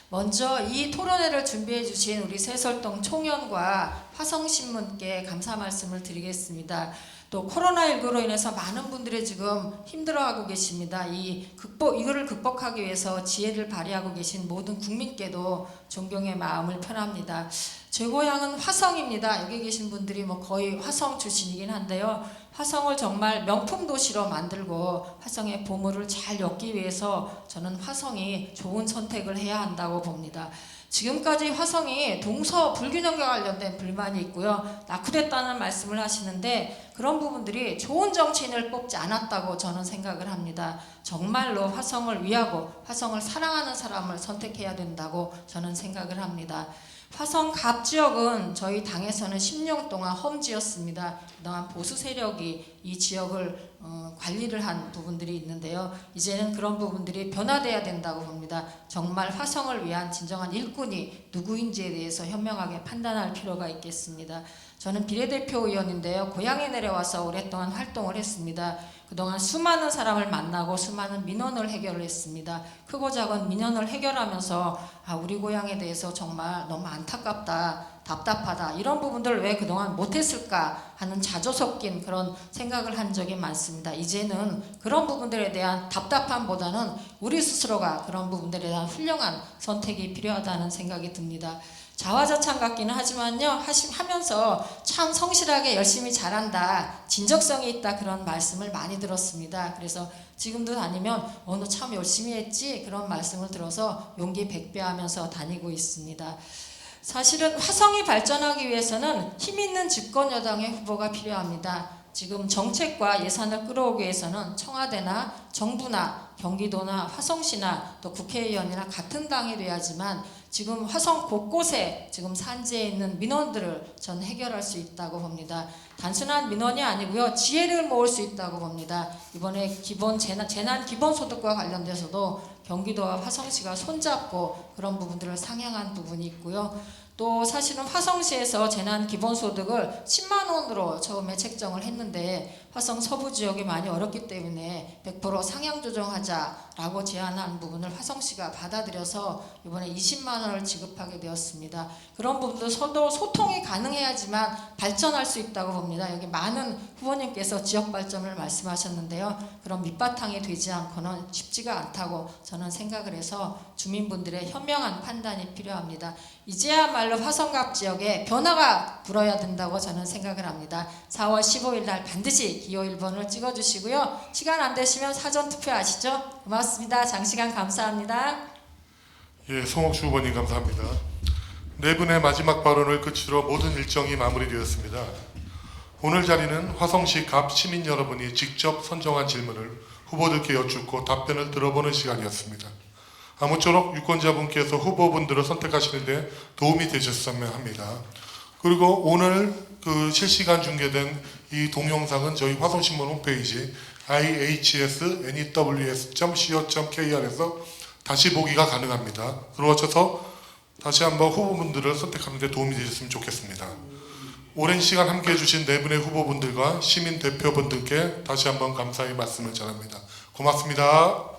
먼저 이 토론회를 준비해 주신 우리 새설동 총연과 화성신문께 감사 말씀을 드리겠습니다. 또 코로나19로 인해서 많은 분들이 지금 힘들어하고 계십니다. 이거를 극복하기 위해서 지혜를 발휘하고 계신 모든 국민께도 존경의 마음을 표합니다. 제 고향은 화성입니다. 여기 계신 분들이 거의 화성 출신이긴 한데요. 화성을 정말 명품 도시로 만들고 화성의 보물을 잘 엮기 위해서 저는 화성이 좋은 선택을 해야 한다고 봅니다. 지금까지 화성이 동서 불균형과 관련된 불만이 있고요. 낙후됐다는 말씀을 하시는데 그런 부분들이 좋은 정치인을 뽑지 않았다고 저는 생각을 합니다. 정말로 화성을 위하고 화성을 사랑하는 사람을 선택해야 된다고 저는 생각을 합니다. 화성 갑 지역은 저희 당에서는 10년 동안 험지였습니다. 그동안 보수 세력이 이 지역을 관리를 한 부분들이 있는데요. 이제는 그런 부분들이 변화돼야 된다고 봅니다. 정말 화성을 위한 진정한 일꾼이 누구인지에 대해서 현명하게 판단할 필요가 있겠습니다. 저는 비례대표 의원인데요. 고향에 내려와서 오랫동안 활동을 했습니다. 그동안 수많은 사람을 만나고 수많은 민원을 해결을 했습니다. 크고 작은 민원을 해결하면서 우리 고향에 대해서 정말 너무 안타깝다, 답답하다, 이런 부분들을 왜 그동안 못했을까 하는 자조 섞인 그런 생각을 한 적이 많습니다. 이제는 그런 부분들에 대한 답답함보다는 우리 스스로가 그런 부분들에 대한 훌륭한 선택이 필요하다는 생각이 듭니다. 자화자찬 같기는 하지만요, 하면서 참 성실하게 열심히 잘한다, 진정성이 있다, 그런 말씀을 많이 들었습니다. 그래서 지금도 다니면 너 참 열심히 했지, 그런 말씀을 들어서 용기 100배 하면서 다니고 있습니다. 사실은 화성이 발전하기 위해서는 힘 있는 집권 여당의 후보가 필요합니다. 지금 정책과 예산을 끌어오기 위해서는 청와대나 정부나 경기도나 화성시나 또 국회의원이나 같은 당이 돼야지만 지금 화성 곳곳에 지금 산지에 있는 민원들을 전 해결할 수 있다고 봅니다. 단순한 민원이 아니고요, 지혜를 모을 수 있다고 봅니다. 이번에 재난 기본소득과 관련돼서도 경기도와 화성시가 손잡고 그런 부분들을 상향한 부분이 있고요. 또 사실은 화성시에서 재난 기본소득을 10만 원으로 처음에 책정을 했는데 화성 서부 지역이 많이 어렵기 때문에 100% 상향 조정하자라고 제안한 부분을 화성시가 받아들여서 이번에 20만 원을 지급하게 되었습니다. 그런 부분도 서로 소통이 가능해야지만 발전할 수 있다고 봅니다. 여기 많은 후보님께서 지역 발전을 말씀하셨는데요. 그런 밑바탕이 되지 않고는 쉽지가 않다고 저는 생각을 해서 주민분들의 현명한 판단이 필요합니다. 이제야말로 화성갑 지역에 변화가 불어야 된다고 저는 생각을 합니다. 4월 15일 날 반드시 기호 1번을 찍어주시고요. 시간 안 되시면 사전투표 아시죠? 고맙습니다. 장시간 감사합니다. 예, 송옥주 후보님 감사합니다. 네 분의 마지막 발언을 끝으로 모든 일정이 마무리되었습니다. 오늘 자리는 화성시 갑 시민 여러분이 직접 선정한 질문을 후보들께 여쭙고 답변을 들어보는 시간이었습니다. 아무쪼록 유권자분께서 후보분들을 선택하시는데 도움이 되셨으면 합니다. 그리고 오늘 실시간 중계된 이 동영상은 저희 화성신문 홈페이지 ihsnews.co.kr에서 다시 보기가 가능합니다. 들어오셔서 다시 한번 후보분들을 선택하는 데 도움이 되셨으면 좋겠습니다. 오랜 시간 함께해 주신 네 분의 후보분들과 시민 대표분들께 다시 한번 감사의 말씀을 전합니다. 고맙습니다.